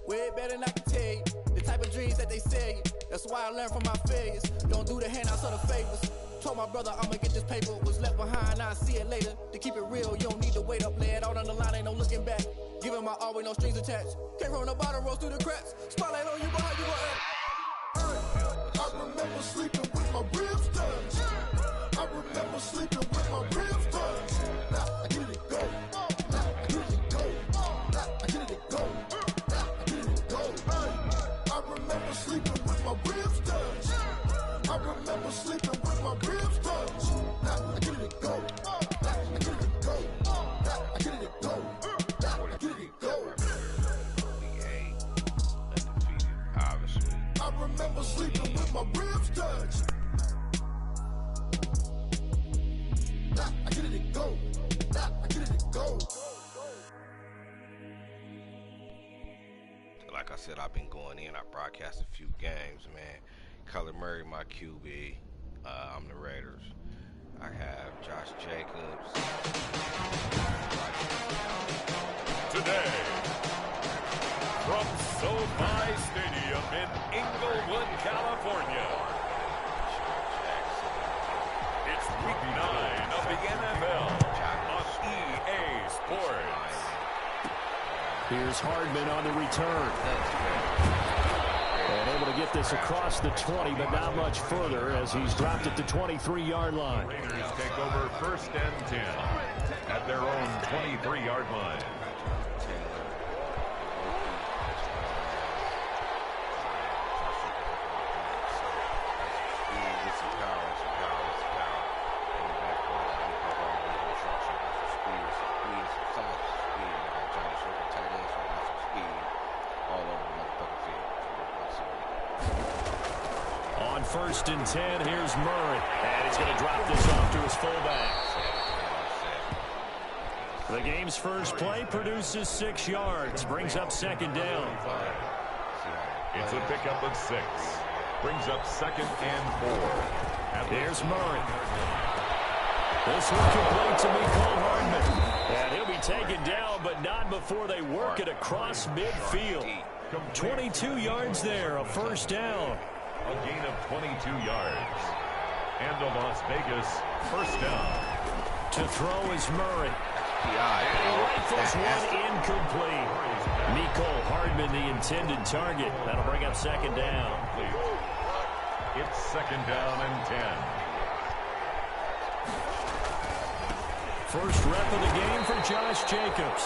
Way better than I can tell you. The type of dreams that they sell you. That's why I learned from my failures. Don't do the handouts or the favors. Told my brother I'ma get this paper. Was left behind, I'll see it later. To keep it real, you don't need to wait up. Lay it out on the line, ain't no looking back. Giving my all with no strings attached. Came from the bottom, rose through the cracks. Spotlight on you, but how you gon' act? I remember sleeping with my ribs touched. I remember sleeping with my ribs touched. Now I get it go. Now I get it go. Now I get it go. Now I get it go. I remember sleeping with my ribs touched. I remember sleeping with my ribs touched. Now I get it go. Now I get it go. Now I get it go. Now I get it go. I remember sleeping with my ribs touched. Now I get it go. Now I get it go. Like I said, I've been going in. I broadcast a few games, man. Kyler Murray, my QB. I'm the Raiders. I have Josh Jacobs. Today, from SoFi Stadium in Inglewood, California, it's Week 9 of the NFL on EA Sports. Here's Hardman on the return. And able to get this across the 20, but not much further as he's dropped it to 23-yard line. Raiders take over 1st and 10 at their own 23-yard line. On 1st and 10, here's Murray. And he's going to drop this off to his fullback. The game's first play produces 6 yards. Brings up 2nd down. It's a pickup of 6. Brings up 2nd and 4. Here's Murray. This one complete to Mecole Hardman. And he'll be taken down, but not before they work it across midfield. 22 yards there, a 1st down. A gain of 22 yards. And a Las Vegas 1st down. To throw is Murray. And he rifles one incomplete. Mecole Hardman, the intended target. That'll bring up 2nd down. It's 2nd down and 10. First rep of the game for Josh Jacobs.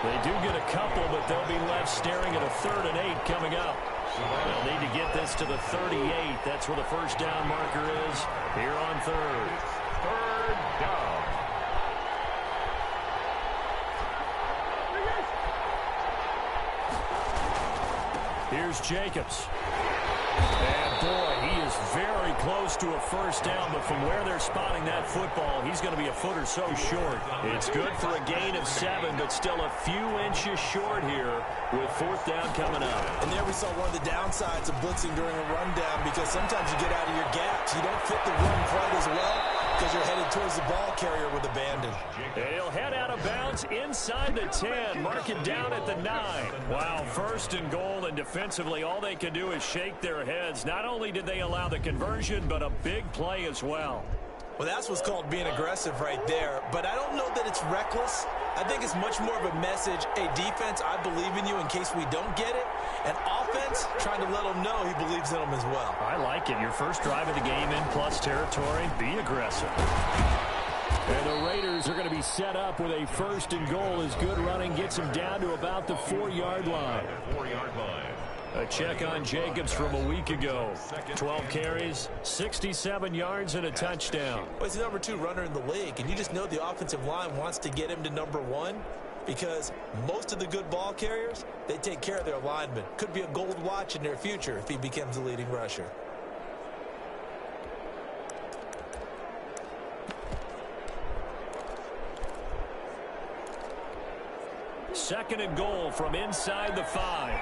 They do get a couple, but they'll be left staring at a 3rd and 8 coming up. They'll need to get this to the 38. That's where the 1st down marker is here on 3rd. 3rd down. Here's Jacobs. And boy, he is very close to a 1st down, but from where they're spotting that football, he's going to be a foot or so short. It's good for a gain of 7, but still a few inches short here with 4th down coming up. And there we saw one of the downsides of blitzing during a rundown, because sometimes you get out of your gaps. You don't fit the run quite as well because you're headed towards the ball carrier with abandon. And he'll head out of bounds inside the 10, mark it down at the 9. Wow, 1st and goal, and defensively all they can do is shake their heads. Not only did they allow the conversion, but a big play as well. Well, that's what's called being aggressive right there. But I don't know that it's reckless. I think it's much more of a message. Hey, defense, I believe in you in case we don't get it. And offense, trying to let them know he believes in them as well. I like it. Your first drive of the game in plus territory. Be aggressive. And the Raiders are going to be set up with a 1st and goal as good running gets them down to about the 4-yard line. 4-yard line. A check on Jacobs from a week ago. 12 carries, 67 yards, and a touchdown. Well, he's the number 2 runner in the league, and you just know the offensive line wants to get him to number 1 because most of the good ball carriers, they take care of their linemen. Could be a gold watch in their future if he becomes the leading rusher. Second and goal from inside the 5.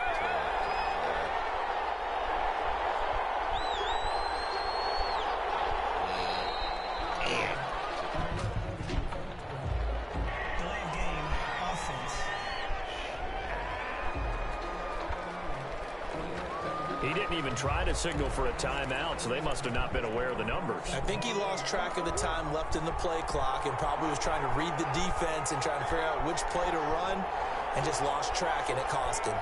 He didn't even try to signal for a timeout, so they must have not been aware of the numbers. I think he lost track of the time left in the play clock and probably was trying to read the defense and trying to figure out which play to run and just lost track, and it cost him.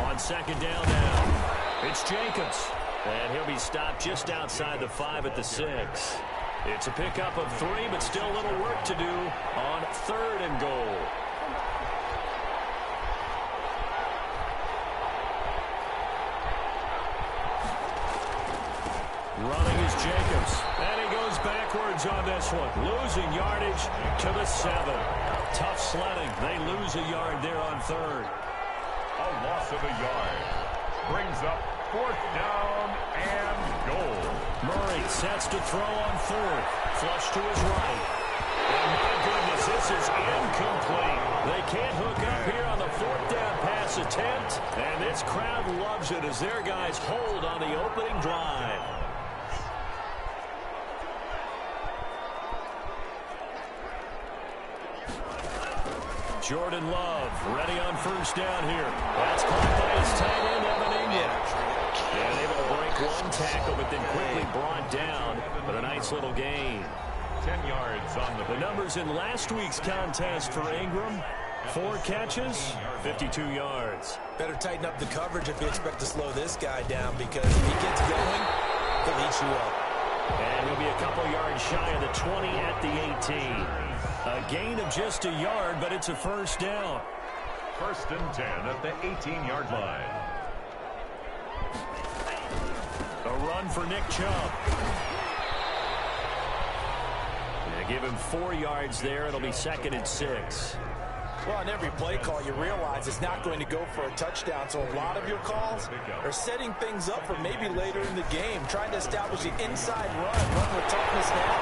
On second down now, it's Jacobs. And he'll be stopped just outside the 5 at the 6. It's a pickup of 3, but still a little work to do on 3rd and goal. Running is Jacobs. And he goes backwards on this one. Losing yardage to the 7. Tough sledding. They lose a yard there on 3rd. A loss of a yard. Brings up 4th down and goal. Murray sets to throw on 4th. Flush to his right. And my goodness, this is incomplete. They can't hook up here on the 4th down pass attempt. And this crowd loves it as their guys hold on the opening drive. Jordan Love ready on 1st down here. That's caught by his tight end, Evan Ingram. And able to break one tackle, but then quickly brought down. But a nice little gain. 10 yards on the numbers in last week's contest for Ingram. 4 catches, 52 yards. Better tighten up the coverage if you expect to slow this guy down, because if he gets going, he'll eat you up. And he'll be a couple yards shy of the 20 at the 18. A gain of just a yard, but it's a 1st down. 1st and 10 at the 18-yard line. A run for Nick Chubb. Yeah, give him 4 yards there. It'll be 2nd and 6. Well, on every play call, you realize it's not going to go for a touchdown, so a lot of your calls are setting things up for maybe later in the game, trying to establish the inside run with toughness now,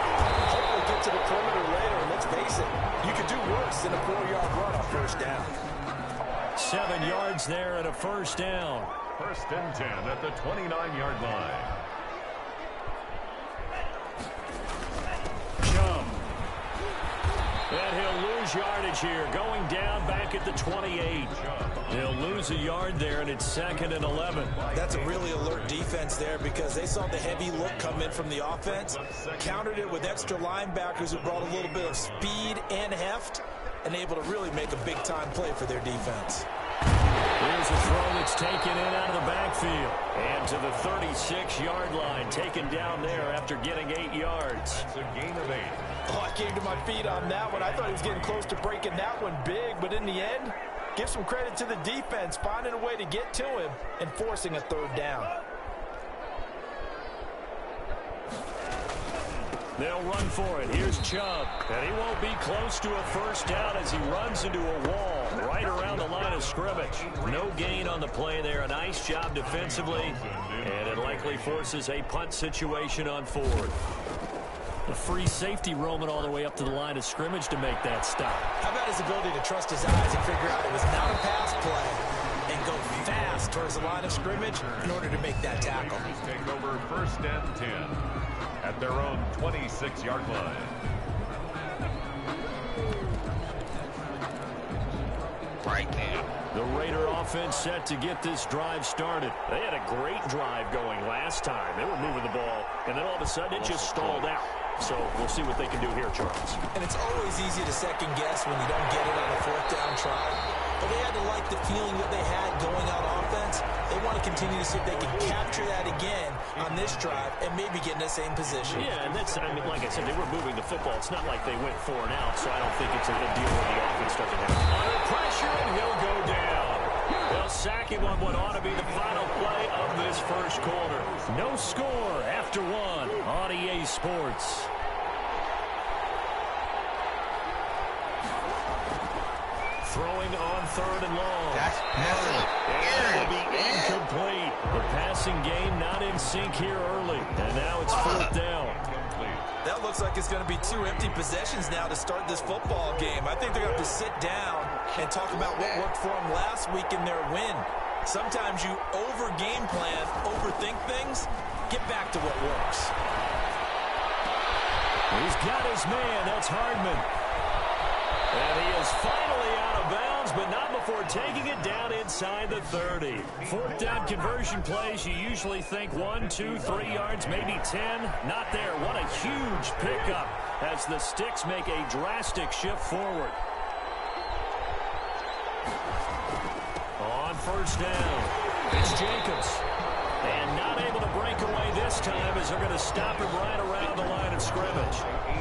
hopefully get to the perimeter later, and let's face it, you could do worse than a 4-yard run on 1st down. 7 yards there and a 1st down. 1st and 10 at the 29-yard line. Chubb. And he'll lose yardage here, going down back at the 28. They'll lose a yard there, and it's 2nd and 11. That's a really alert defense there, because they saw the heavy look come in from the offense, countered it with extra linebackers who brought a little bit of speed and heft, and able to really make a big-time play for their defense. Here's a throw that's taken in out of the backfield. And to the 36-yard line, taken down there after getting 8 yards. It's a gain of 8. Oh, I came to my feet on that one. I thought he was getting close to breaking that one big, but in the end, give some credit to the defense, finding a way to get to him and forcing a 3rd down. They'll run for it. Here's Chubb. And he won't be close to a 1st down as he runs into a wall right around the line of scrimmage. No gain on the play there. A nice job defensively. And it likely forces a punt situation on 4th. A free safety roaming all the way up to the line of scrimmage to make that stop. How about his ability to trust his eyes and figure out it was not a pass play and go fast towards the line of scrimmage in order to make that tackle. Take over 1st and 10 at their own 26-yard line. Right now. The Raider offense set to get this drive started. They had a great drive going last time. They were moving the ball, and then all of a sudden it just stalled out. So we'll see what they can do here, Charles. And it's always easy to second guess when you don't get it on a 4th down try. But they had to like the feeling that they had going out offense. They want to continue to see if they can capture that again on this drive and maybe get in the same position. Yeah, and that's, I mean, like I said, they were moving the football. It's not like they went 4 and out, so I don't think it's a deal where the offense doesn't have it. Under pressure, and he'll go down. They'll sack him on what ought to be the final play of this 1st quarter. No score after 1 on EA Sports. Throwing on 3rd and long. That's passing. And it'll be incomplete. The passing game not in sync here early. And now it's 4th down. That looks like it's going to be 2 empty possessions now to start this football game. I think they're going to have to sit down and talk about what worked for them last week in their win. Sometimes you over-game plan, overthink things. Get back to what works. He's got his man. That's Hardman. And he is finally are taking it down inside the 30. Fourth down conversion plays, you usually think 1, 2, 3 yards, maybe 10. Not there. What a huge pickup as the Sticks make a drastic shift forward. On first down, it's Jacobs. And not able to break away this time as they're going to stop him right around the line of scrimmage.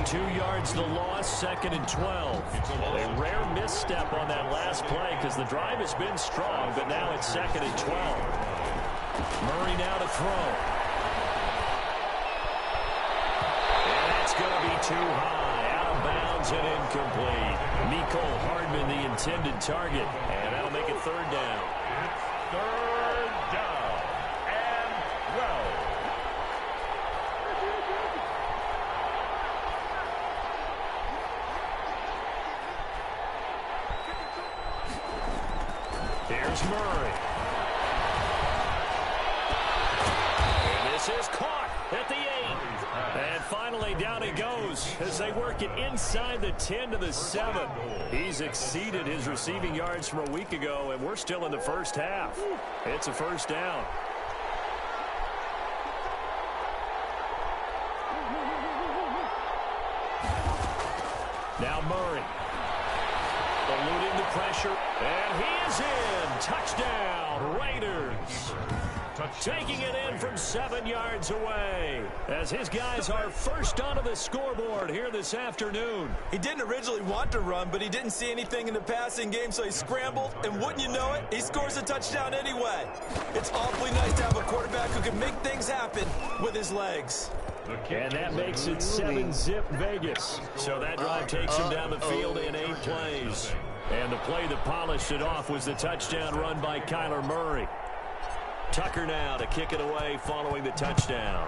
2 yards the loss, 2nd and 12. A rare misstep on that last play because the drive has been strong, but now it's 2nd and 12. Murray now to throw. And that's going to be too high. Out of bounds and incomplete. Mecole Hardman the intended target. And that'll make it 3rd down. It's 3rd down. And 12. Here's Murray. And this is caught at the 8. And finally down he goes as they work it inside the 10 to the 7. He's exceeded his receiving yards from a week ago, and we're still in the first half. It's a 1st down. Now Murray. Eluding the pressure, and he is in. Touchdown, Raiders. Taking it in from 7 yards away as his guys are first onto the scoreboard here this afternoon. He didn't originally want to run, but he didn't see anything in the passing game, so he scrambled, and wouldn't you know it, he scores a touchdown anyway. It's awfully nice to have a quarterback who can make things happen with his legs. And that makes it 7-zip Vegas. So that drive takes him down the field in 8 plays. And the play that polished it off was the touchdown run by Kyler Murray. Tucker now to kick it away following the touchdown.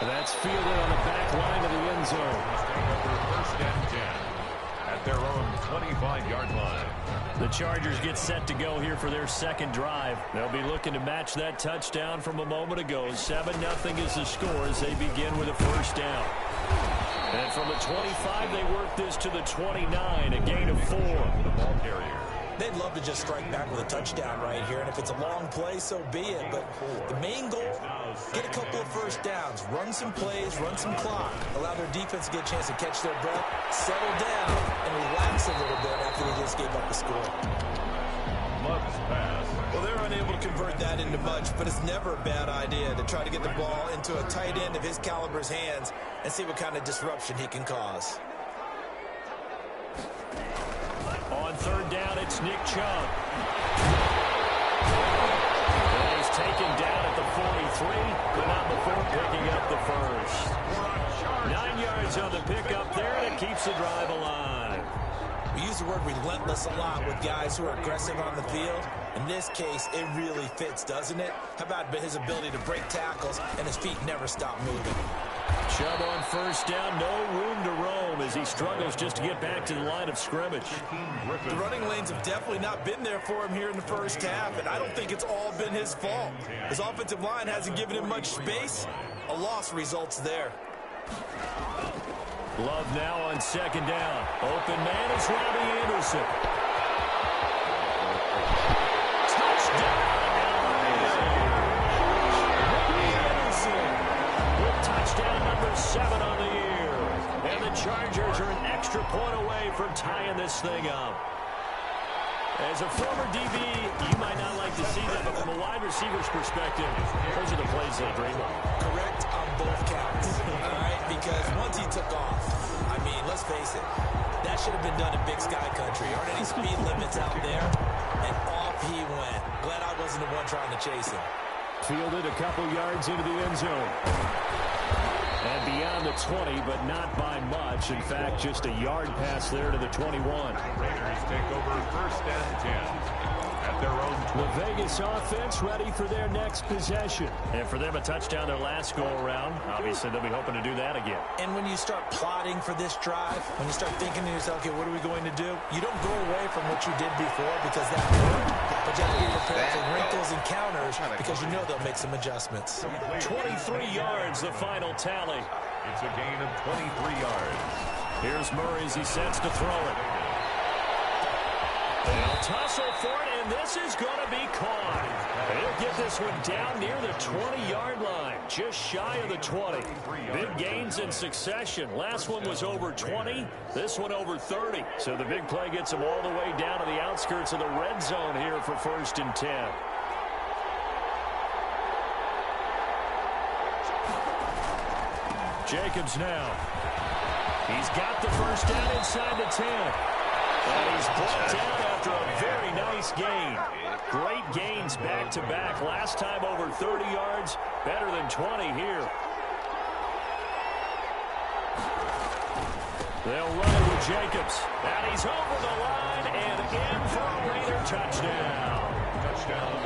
And that's fielded on the back line of the end zone. 1st and 10 at their own 25-yard line. The Chargers get set to go here for their 2nd drive. They'll be looking to match that touchdown from a moment ago. 7-0 is the score as they begin with a 1st down. And from the 25, they work this to the 29, a gain of 4. The ball carrier. They'd love to just strike back with a touchdown right here, and if it's a long play, so be it. But the main goal, get a couple of 1st downs, run some plays, run some clock, allow their defense to get a chance to catch their breath, settle down, and relax a little bit after they just gave up the score. Love's pass. Well, they're unable to convert that into much, but it's never a bad idea to try to get the ball into a tight end of his caliber's hands and see what kind of disruption he can cause. On 3rd down, it's Nick Chubb. And he's taken down at the 43, but not before picking up the 1st. 9 yards on the pickup there, and it keeps the drive alive. We use the word relentless a lot with guys who are aggressive on the field. In this case, it really fits, doesn't it? How about his ability to break tackles and his feet never stop moving? Chubb on 1st down, no room to roam as he struggles just to get back to the line of scrimmage. The running lanes have definitely not been there for him here in the 1st half, and I don't think it's all been his fault. His offensive line hasn't given him much space. A loss results there. Love now on 2nd down. Open man is Robbie Anderson. Touchdown! Robbie Anderson with touchdown number 7 on the year. And the Chargers are an extra point away from tying this thing up. As a former DB, you might not like to see that, but from a wide receiver's perspective, those are the plays they dream of. Correct on both counts, all right? Because once he took off, I mean, let's face it, that should have been done in Big Sky Country. Aren't any speed limits out there? And off he went. Glad I wasn't the one trying to chase him. Fielded a couple yards into the end zone. And beyond the 20, but not by much. In fact, just a yard pass there to the 21. Raiders take over 1st and 10 at their own 20. The Vegas offense ready for their next possession. And for them, a touchdown their last go-around. Obviously, they'll be hoping to do that again. And when you start plotting for this drive, when you start thinking to yourself, okay, what are we going to do? You don't go away from what you did before because that worked. But you have to be prepared for wrinkles and counters because you know they'll make some adjustments. 23 yards, the final tally. It's a gain of 23 yards. Here's Murray as he sets to throw it. They'll tussle for it, and this is going to be caught. They'll get this one down near the 20-yard line, just shy of the 20. Big gains in succession. Last one was over 20, this one over 30. So the big play gets them all the way down to the outskirts of the red zone here for 1st and 10. Jacobs now. He's got the first down inside the 10. And he's brought down after a very nice gain. Great gains back-to-back. Last time over 30 yards, better than 20 here. They'll run it with Jacobs. And he's over the line and in for a Raider touchdown.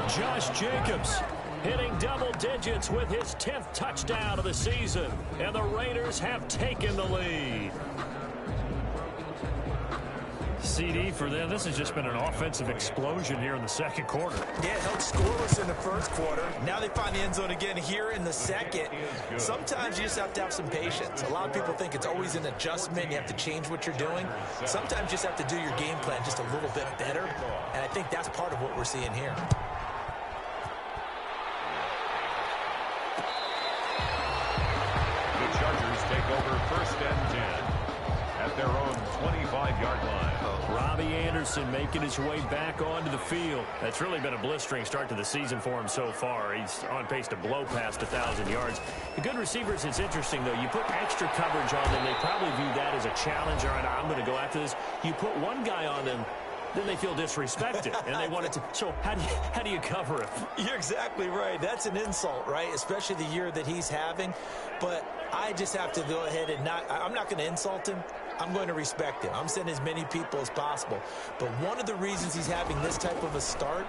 Josh Jacobs hitting double digits with his 10th touchdown of the season. And the Raiders have taken the lead. CD for them. This has just been an offensive explosion here in the second quarter. Yeah, held scoreless in the first quarter. Now they find the end zone again here in the second. Sometimes you just have to have some patience. A lot of people think it's always an adjustment. You have to change what you're doing. Sometimes you just have to do your game plan just a little bit better. And I think that's part of what we're seeing here. The Chargers take over 1st and 10 at their own 25-yard line. Robbie Anderson making his way back onto the field. That's really been a blistering start to the season for him so far. He's on pace to blow past 1,000 yards. The good receivers, it's interesting, though. You put extra coverage on them, they probably view that as a challenge. All right, I'm going to go after this. You put one guy on them, then they feel disrespected, and they want it to. So how do you cover it? You're exactly right. That's an insult, right? Especially the year that he's having. But I just have to go ahead and I'm not going to insult him. I'm going to respect him. I'm sending as many people as possible. But one of the reasons he's having this type of a start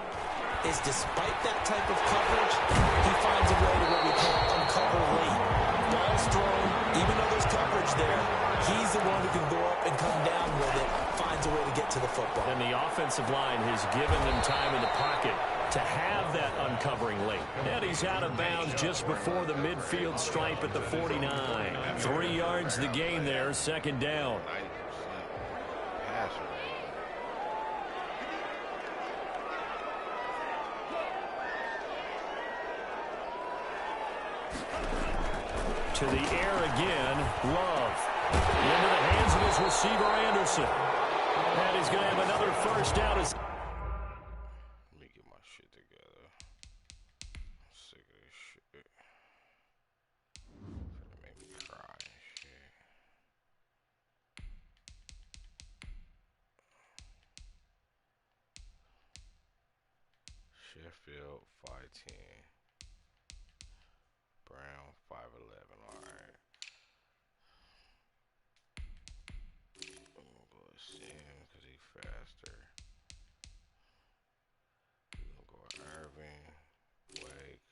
is despite that type of coverage, he finds a way to what we call uncover late. Ball's thrown, even though there's coverage there, he's the one who can go up and come down with it, finds a way to get to the football. And the offensive line has given them time in the pocket to have that uncovering late. And he's out of bounds just before the midfield stripe at the 49. 3 yards the gain there, 2nd down. To the air again, Love. Into the hands of his receiver, Anderson. And he's going to have another first down. Let me get my shit together. I'm sick of this shit. Finna make me cry and shit. Sheffield 5'10". Brown 5'11". Alright. I'm gonna go with Sim because he's faster. We're gonna go with Irving, Wake.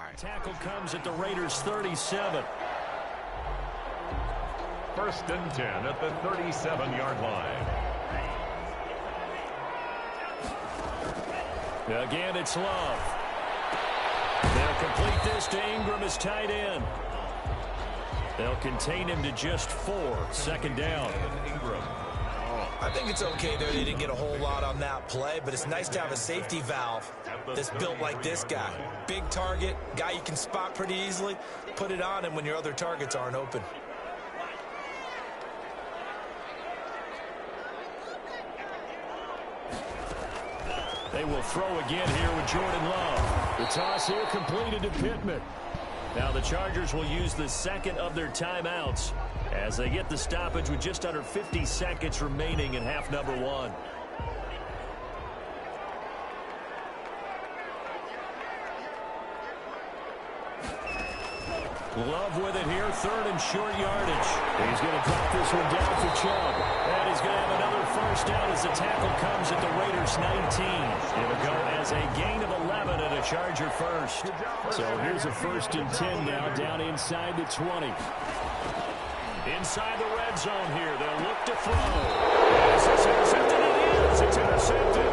right. Tackle comes at the Raiders' 37. 1st and 10 at the 37-yard line. Again, it's Love. They'll complete this to Ingram as tight end. They'll contain him to just 4. 2nd down. Ingram. I think it's okay there. They didn't get a whole lot on that play, but it's nice to have a safety valve that's built like this guy. Big target, guy you can spot pretty easily. Put it on him when your other targets aren't open. They will throw again here with Jordan Love. The toss here completed to Pittman. Now the Chargers will use the 2nd of their timeouts as they get the stoppage with just under 50 seconds remaining in half number 1. Love with it here, 3rd and short yardage. He's going to drop this one down for Chubb. And he's going to have another 1st down as the tackle comes at the Raiders' 19. It'll go as a gain of 11 and a Charger 1st. So here's a 1st and 10 now, down inside the 20. Inside the red zone here, they'll look to throw. Yes, it's intercepted, it is. It's intercepted.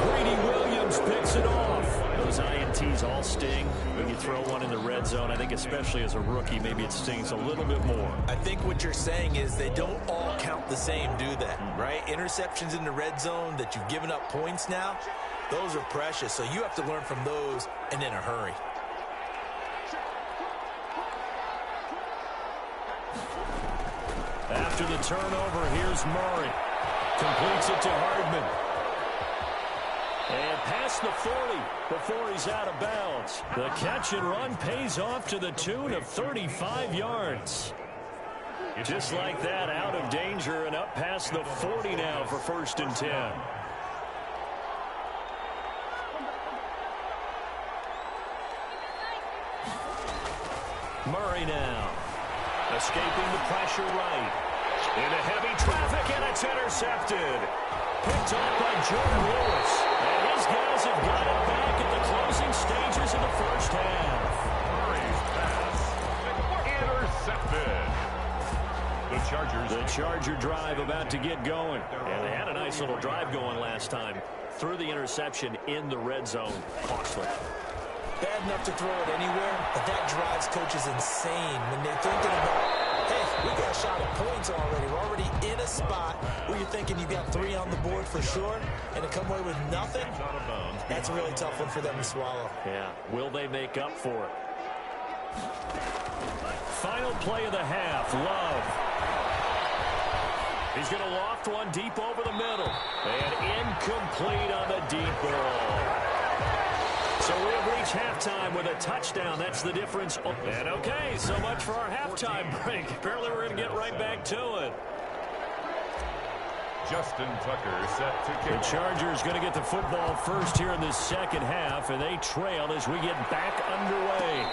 Greedy Williams picks it off. Those INTs all sting when you throw one in the red zone. I think especially as a rookie, maybe it stings a little bit more. I think what you're saying is they don't all count the same, do they? Right? Interceptions in the red zone that you've given up points now, those are precious. So you have to learn from those and in a hurry. After the turnover, here's Murray. Completes it to Hardman. And past the 40 before he's out of bounds. The catch and run pays off to the tune of 35 yards. Just like that, out of danger and up past the 40 now for 1st and 10. Murray now. Escaping the pressure right. Into heavy traffic, and it's intercepted. Picked off by Jordan Lewis. And his guys have got it back at the closing stages of the 1st half. Murray's pass. Intercepted. The Charger drive about to get going. And they had a nice little drive going last time. Threw the interception in the red zone. Costly. Bad enough to throw it anywhere, but that drives coaches insane when they're thinking about, hey, we got a shot at points already. We're already in a spot where you're thinking you got 3 on the board for sure, and to come away with nothing, that's a really tough one for them to swallow. Yeah, will they make up for it? Final play of the half, Love. He's going to loft one deep over the middle, and incomplete on the deep ball. So we have reached halftime with a touchdown. That's the difference. And okay, so much for our halftime break. Apparently we're going to get right back to it. Justin Tucker set to kick. The Chargers going to get the football first here in this 2nd half, and they trail as we get back underway.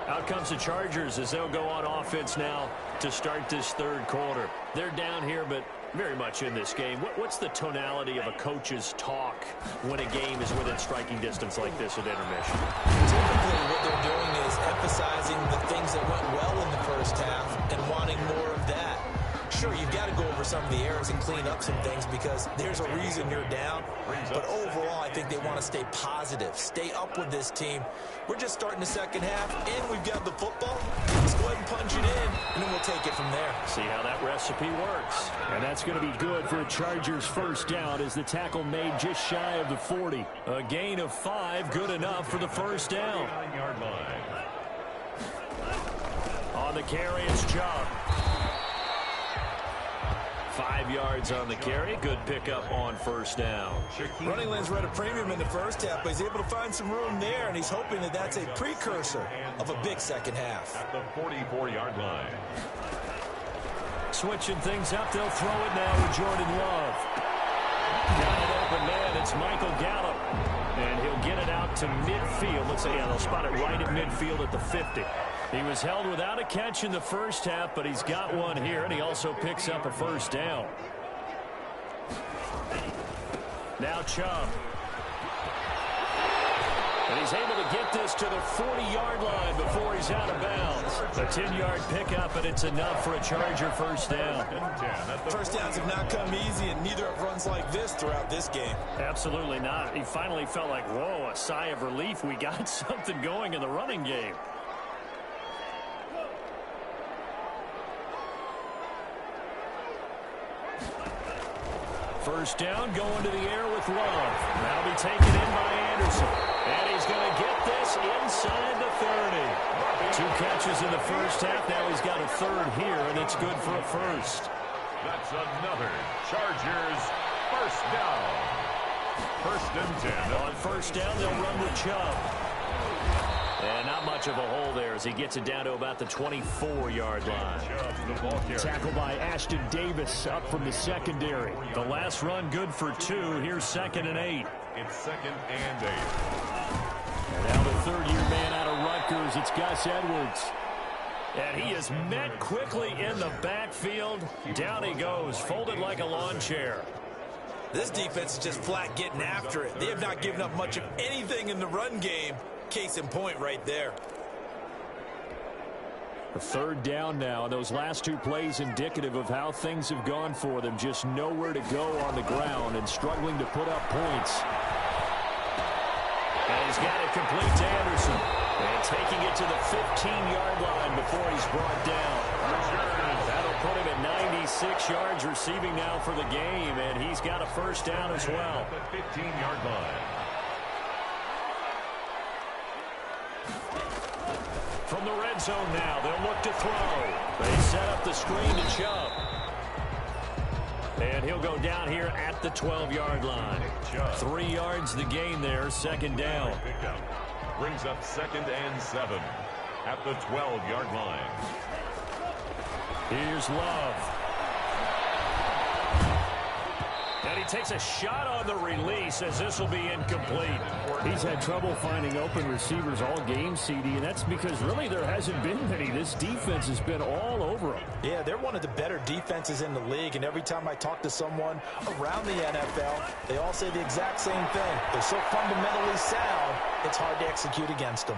Out comes the Chargers as they'll go on offense now to start this 3rd quarter. They're down here, but very much in this game. What's the tonality of a coach's talk when a game is within striking distance like this at intermission? Typically, what they're doing is emphasizing the things that went well in the 1st half and wanting more of that. Sure, you've got to go over some of the errors and clean up some things because there's a reason you're down. But overall, I think they want to stay positive, stay up with this team. We're just starting the 2nd half, and we've got the football. Let's go ahead and punch it in, and then we'll take it from there. See how that recipe works. And that's going to be good for a Chargers 1st down as the tackle made just shy of the 40. A gain of 5, good enough for the 1st down. On the carry, it's Chubb. 5 yards on the carry. Good pickup on 1st down. Running lanes were at a premium in the 1st half, but he's able to find some room there, and he's hoping that that's a precursor of a big 2nd half. At the 44-yard line. Switching things up, they'll throw it now with Jordan Love. Got an open man, it's Michael Gallup. And he'll get it out to midfield. Let's say, yeah, they'll spot it right at midfield at the 50. He was held without a catch in the 1st half, but he's got one here, and he also picks up a 1st down. Now Chubb. And he's able to get this to the 40-yard line before he's out of bounds. A 10-yard pickup, and it's enough for a Charger first down. First downs have not come easy, and neither have runs like this throughout this game. Absolutely not. He finally felt like, whoa, a sigh of relief. We got something going in the running game. First down, going to the air with Love. Now be taken in by Anderson. And he's going to get this inside the 30. 2 catches in the first half. Now he's got a third here, and it's good for a first. That's another Chargers first down. 1st and 10. On first down, they'll run with Chubb. And not much of a hole there as he gets it down to about the 24-yard line. Tackled by Ashton Davis up from the secondary. The last run good for 2. Here's 2nd and 8. It's 2nd and 8. And now the third-year man out of Rutgers, it's Gus Edwards. And he is met quickly in the backfield. Down he goes, folded like a lawn chair. This defense is just flat getting after it. They have not given up much of anything in the run game. Case in point right there. A third down now, and those last 2 plays indicative of how things have gone for them. Just nowhere to go on the ground and struggling to put up points. And he's got it complete to Anderson. And taking it to the 15-yard line before he's brought down. That'll put him at 96 yards receiving now for the game, and he's got a first down as well. The 15-yard line. From the red zone now, they'll look to throw. They set up the screen to Chubb. And he'll go down here at the 12-yard line. 3 yards the gain there, 2nd down. Brings up 2nd and 7 at the 12-yard line. Here's Love. And he takes a shot on the release as this will be incomplete. He's had trouble finding open receivers all game, CD, and that's because really there hasn't been many. This defense has been all over him. Yeah, they're one of the better defenses in the league, and every time I talk to someone around the NFL, they all say the exact same thing. They're so fundamentally sound, it's hard to execute against them.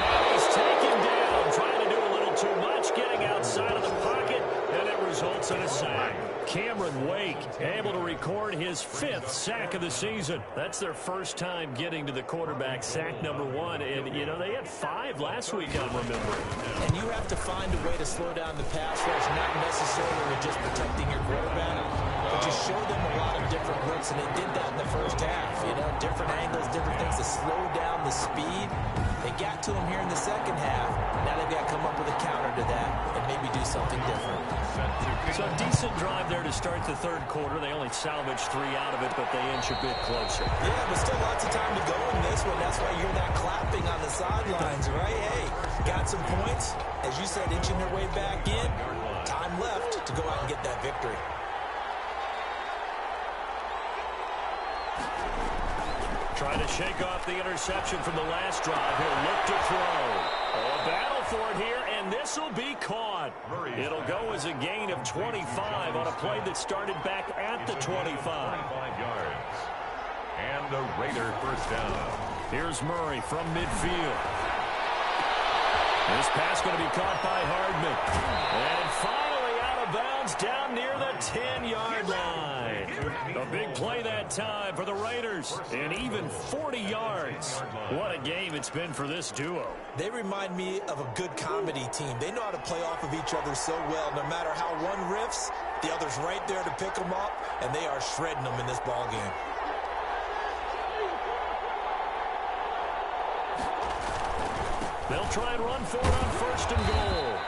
And he's taken down, trying to do a little too much, getting outside of the pocket, and it results in a sack. Cameron Wake able to record his 5th sack of the season. That's their first time getting to the quarterback, sack number 1. And, you know, they had 5 last week, I'm remembering. And you have to find a way to slow down the pass rush, not necessarily with just protecting your quarterback, but you show them a lot of different looks, and they did that in the first half. You know, different angles, different things to slow down the speed. They got to him here in the second half. Now they've got to come up with a counter to that and maybe do something different. So a decent drive there to start the third quarter. They only salvaged 3 out of it, but they inch a bit closer. Yeah, but still lots of time to go in this one. That's why you hear that clapping on the sidelines, right? Hey, got some points. As you said, inching their way back in. Time left to go out and get that victory. Trying to shake off the interception from the last drive. He'll look to throw. A battle for it here, and this will be caught. It'll go as a gain of 25 on a play that started back at the 25. 25 yards. And the Raider first down. Here's Murray from midfield. This pass going to be caught by Hardman. And finally out of bounds down near the 10-yard line. A big play that time for the Raiders. And even 40 yards. What a game it's been for this duo. They remind me of a good comedy team. They know how to play off of each other so well. No matter how one riffs, the other's right there to pick them up. And they are shredding them in this ball game. They'll try and run for it on 1st and goal.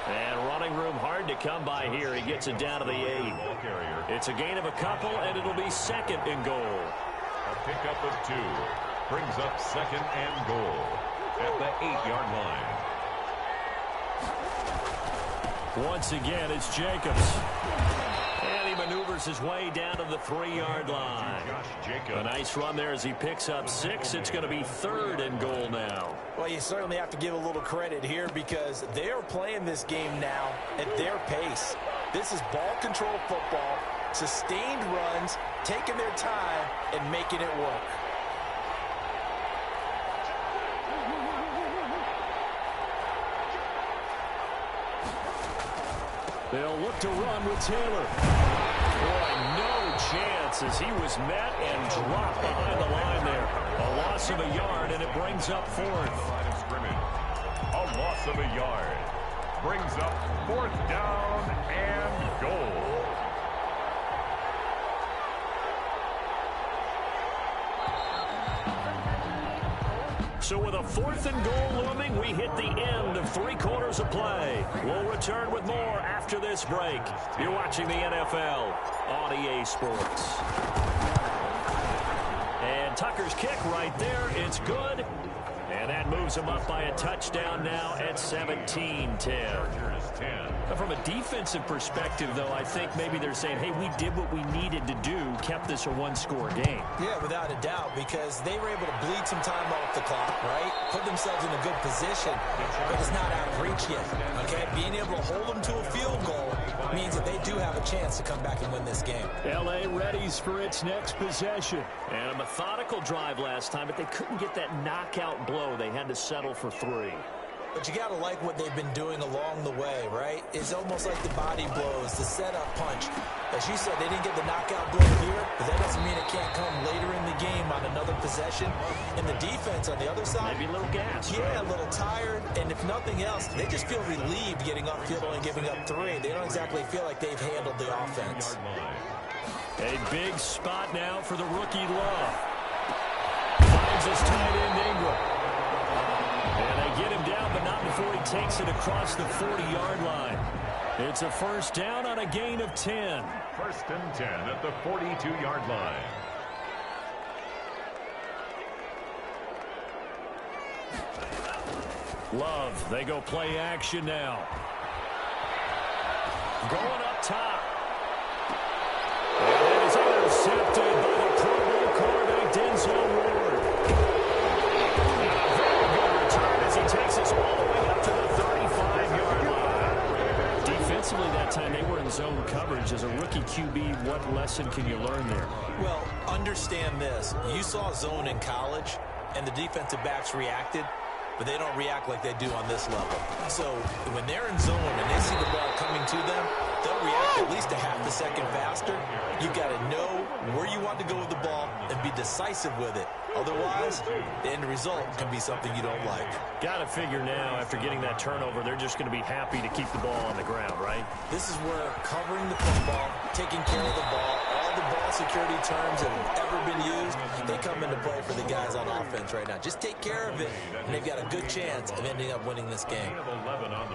And running room hard to come by here. He gets it down to the 8. It's a gain of a couple, and it'll be 2nd and goal. A pickup of 2 brings up 2nd and goal at the 8-yard line. Once again, it's Jacobs. And he maneuvers his way down to the 3-yard line. A nice run there as he picks up 6. It's going to be 3rd and goal now. Well, you certainly have to give a little credit here because they are playing this game now at their pace. This is ball control football, sustained runs, taking their time, and making it work. They'll look to run with Taylor. Boy, no chance as he was met and dropped behind the line there. A loss of a yard, and it brings up fourth. Line of scrimmage. A loss of a yard. Brings up 4th down and goal. So with a 4th and goal looming, we hit the end of 3 quarters of play. We'll return with more after this break. You're watching the NFL on EA Sports. And Tucker's kick right there. It's good. And that moves them up by a touchdown now at 17-10. From a defensive perspective, though, I think maybe they're saying, hey, we did what we needed to do, kept this a one-score game. Yeah, without a doubt, because they were able to bleed some time off the clock, right? Put themselves in a good position, but it's not out of reach yet, okay? Being able to hold them to a field goal means that they do have a chance to come back and win this game. L.A. readies for its next possession. And a methodical drive last time, but they couldn't get that knockout blow. They had to settle for 3. But you got to like what they've been doing along the way, right? It's almost like the body blows, the setup punch. As you said, they didn't get the knockout blow here, but that doesn't mean it can't come later in the game on another possession. And the defense on the other side, maybe a little gas. Yeah, right? A little tired. And if nothing else, they just feel relieved getting upfield and giving up 3. They don't exactly feel like they've handled the offense. A big spot now for the rookie Love. Finds his tight end Ingram. And they get him down, but not before he takes it across the 40-yard line. It's a 1st down on a gain of 10. 1st and 10 at the 42-yard line. Love, they go play action now. Going up top. And it is intercepted by the Pro Bowl quarterback Denzel Ward. He takes us all the way up to the 35-yard line. Defensively that time, they were in zone coverage. As a rookie QB, what lesson can you learn there? Well, understand this. You saw zone in college, and the defensive backs reacted, but they don't react like they do on this level. So when they're in zone and they see the ball coming to them, they'll react at least a half a second faster. You've got to know where you want to go with the ball and be decisive with it. Otherwise, the end result can be something you don't like. Got to figure now, after getting that turnover, they're just going to be happy to keep the ball on the ground, right? This is where covering the football, taking care of the ball, all the ball security terms that have ever been used, they come into play for the guys on offense right now. Just take care of it, and they've got a good chance of ending up winning this game.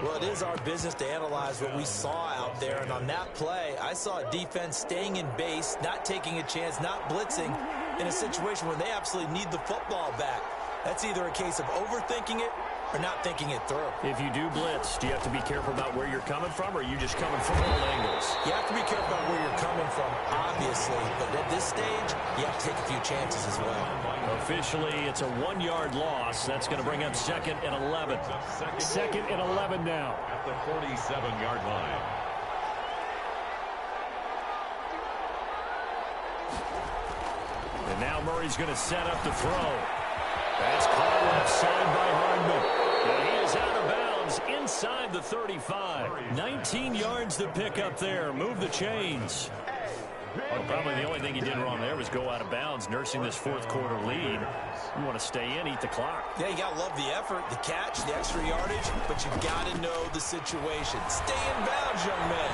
Well, it is our business to analyze what we saw out there, and on that play, I saw a defense staying in base, not taking a chance, not blitzing, in a situation where they absolutely need the football back. That's either a case of overthinking it or not thinking it through. If you do blitz, do you have to be careful about where you're coming from, or are you just coming from all angles? You have to be careful about where you're coming from, obviously, but at this stage, you have to take a few chances as well. Officially, it's a 1-yard loss. That's going to bring up 2nd and 11. 2nd and 11 now. At the 47-yard line. And now Murray's going to set up the throw. That's caught left side by Hardman. And he is out of bounds inside the 35. 19 yards to pick up there. Move the chains. Well, probably the only thing he did wrong there was go out of bounds, nursing this 4th quarter lead. You want to stay in, eat the clock. Yeah, you got to love the effort, the catch, the extra yardage, but you got to know the situation. Stay in bounds, young man.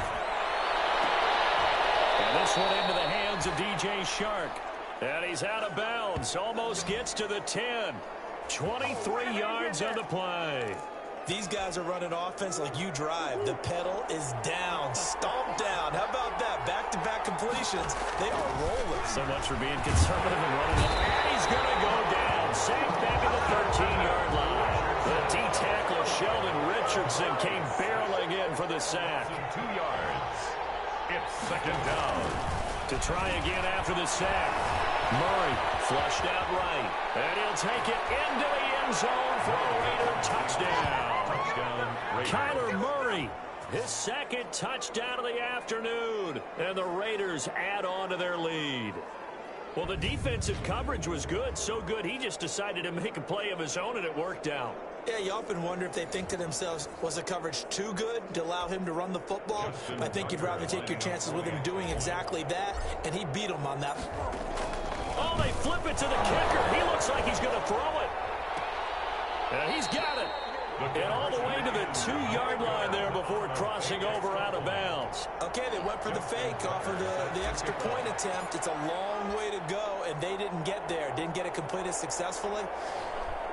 And this one into the hands of DJ Shark. And he's out of bounds. Almost gets to the 10. 23 yards on the play. These guys are running offense like you drive. The pedal is down, stomped down. How about that? Back-to-back completions. They are rolling. So much for being conservative and running up. And he's going to go down. Safe back at the 13-yard line. The D-tackle Sheldon Richardson came barreling in for the sack. 2 yards. It's 2nd down. To try again after the sack. Murray flushed out right. And he'll take it into the end zone for a Raider touchdown. Kyler Murray His second touchdown of the afternoon. And the Raiders add on to their lead. Well, the defensive coverage was good, so good he just decided to make a play of his own, and it worked out. Yeah, you often wonder if they think to themselves, was the coverage too good to allow him to run the football? I think you'd rather take your chances with him doing exactly that, and he beat him on that. Oh, they flip it to the kicker. He looks like he's going to throw it. And he's got it. And all the way to the 2-yard line there before crossing over out of bounds. Okay, they went for the fake off of the extra point attempt. It's a long way to go, and they didn't get there. Didn't get it completed successfully.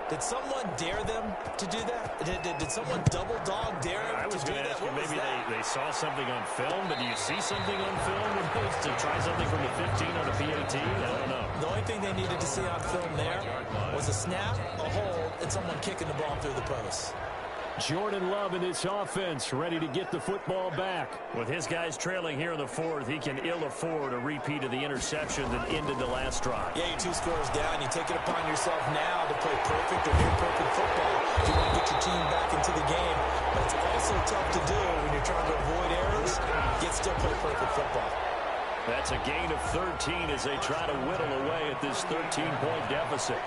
Did someone dare them to do that? Did someone double dog dare them I was to do going to that? ask you, maybe they saw something on film, but do you see something on film to try something from the 15 on the PAT? I don't know. The only thing they needed to see on film there was a snap, a hold, and someone kicking the ball through the post. Jordan Love in this offense, ready to get the football back. With his guys trailing here in the fourth, he can ill afford a repeat of the interception that ended the last drive. Yeah, you're 2 scores down. You take it upon yourself now to play perfect or near perfect football if you want to get your team back into the game. But it's also tough to do when you're trying to avoid errors, yet still play perfect football. That's a gain of 13 as they try to whittle away at this 13-point deficit.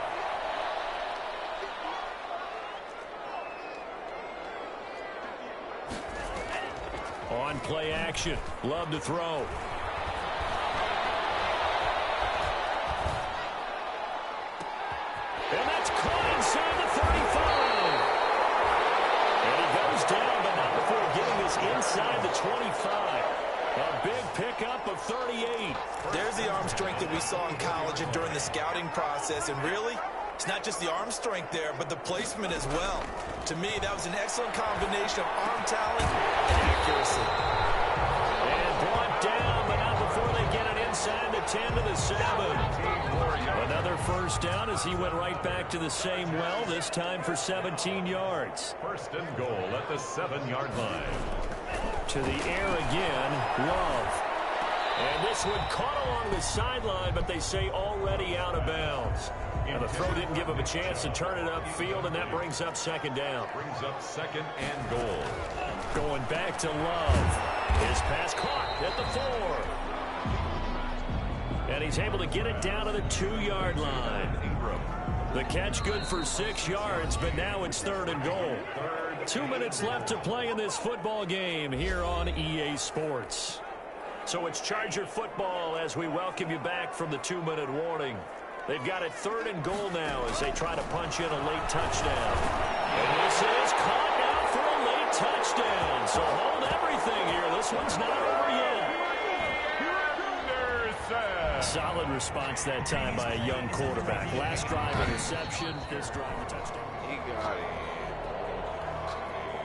On play action. Love to throw. And that's caught inside the 35. And he goes down, but not before getting this inside the 25. A big pickup of 38. There's the arm strength that we saw in college and during the scouting process. And really, it's not just the arm strength there, but the placement as well. To me, that was an excellent combination of arm talent and accuracy. And brought down, but not before they get it inside the 10 to the 7. Another first down as he went right back to the same well, this time for 17 yards. First and goal at the 7-yard line. To the air again, Love. And this one caught along the sideline, but they say already out of bounds. And the throw didn't give him a chance to turn it upfield, and that brings up second down. Brings up second and goal. Going back to Love. His pass caught at the 4. And he's able to get it down to the 2-yard line. The catch good for 6 yards, but now it's third and goal. 2 minutes left to play in this football game here on EA Sports. So it's Charger football as we welcome you back from the 2-minute warning. They've got it third and goal now as they try to punch in a late touchdown. And this is caught now for a late touchdown. So hold everything here. This one's not over yet. Solid response that time by a young quarterback. Last drive interception, this drive a touchdown. He got it.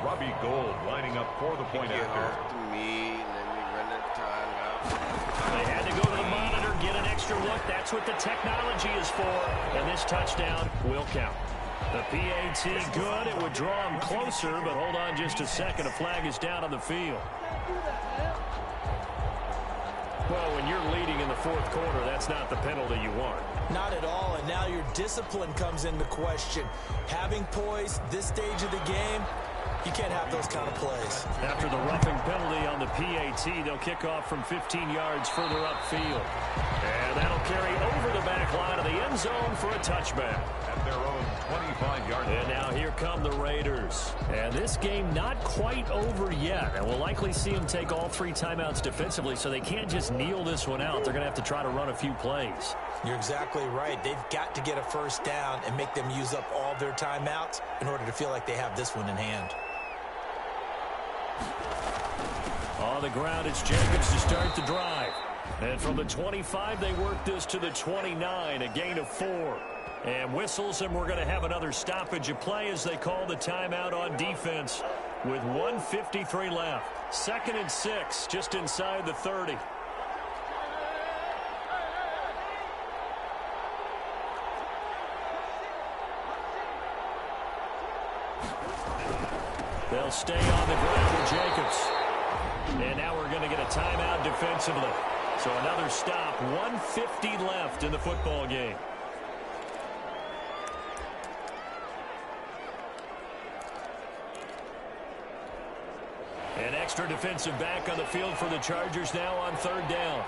Robbie Gould lining up for the point Get after. off to me, let me run the timeout. They had to go to the monitor, get an extra look. That's what the technology is for. And this touchdown will count. The PAT good. It would draw him closer, but hold on just a second. A flag is down on the field. Well, when you're leading in the fourth quarter, that's not the penalty you want. Not at all, and now your discipline comes into question. Having poise this stage of the game, you can't have those kind of plays. After the roughing penalty on the PAT, they'll kick off from 15 yards further upfield. And that'll carry over the back line of the end zone for a touchback. At their own 25-yard line. And now here come the Raiders. And this game not quite over yet. And we'll likely see them take all 3 timeouts defensively, so they can't just kneel this one out. They're going to have to try to run a few plays. You're exactly right. They've got to get a first down and make them use up all their timeouts in order to feel like they have this one in hand. On the ground, it's Jacobs to start the drive. And from the 25, they work this to the 29, a gain of 4. And whistles, and we're going to have another stoppage of play as they call the timeout on defense with 1:53 left. 2nd and 6, just inside the 30. They'll stay on the ground with Jacobs. And now we're going to get a timeout defensively. So another stop, 1:50 left in the football game. An extra defensive back on the field for the Chargers now on 3rd down.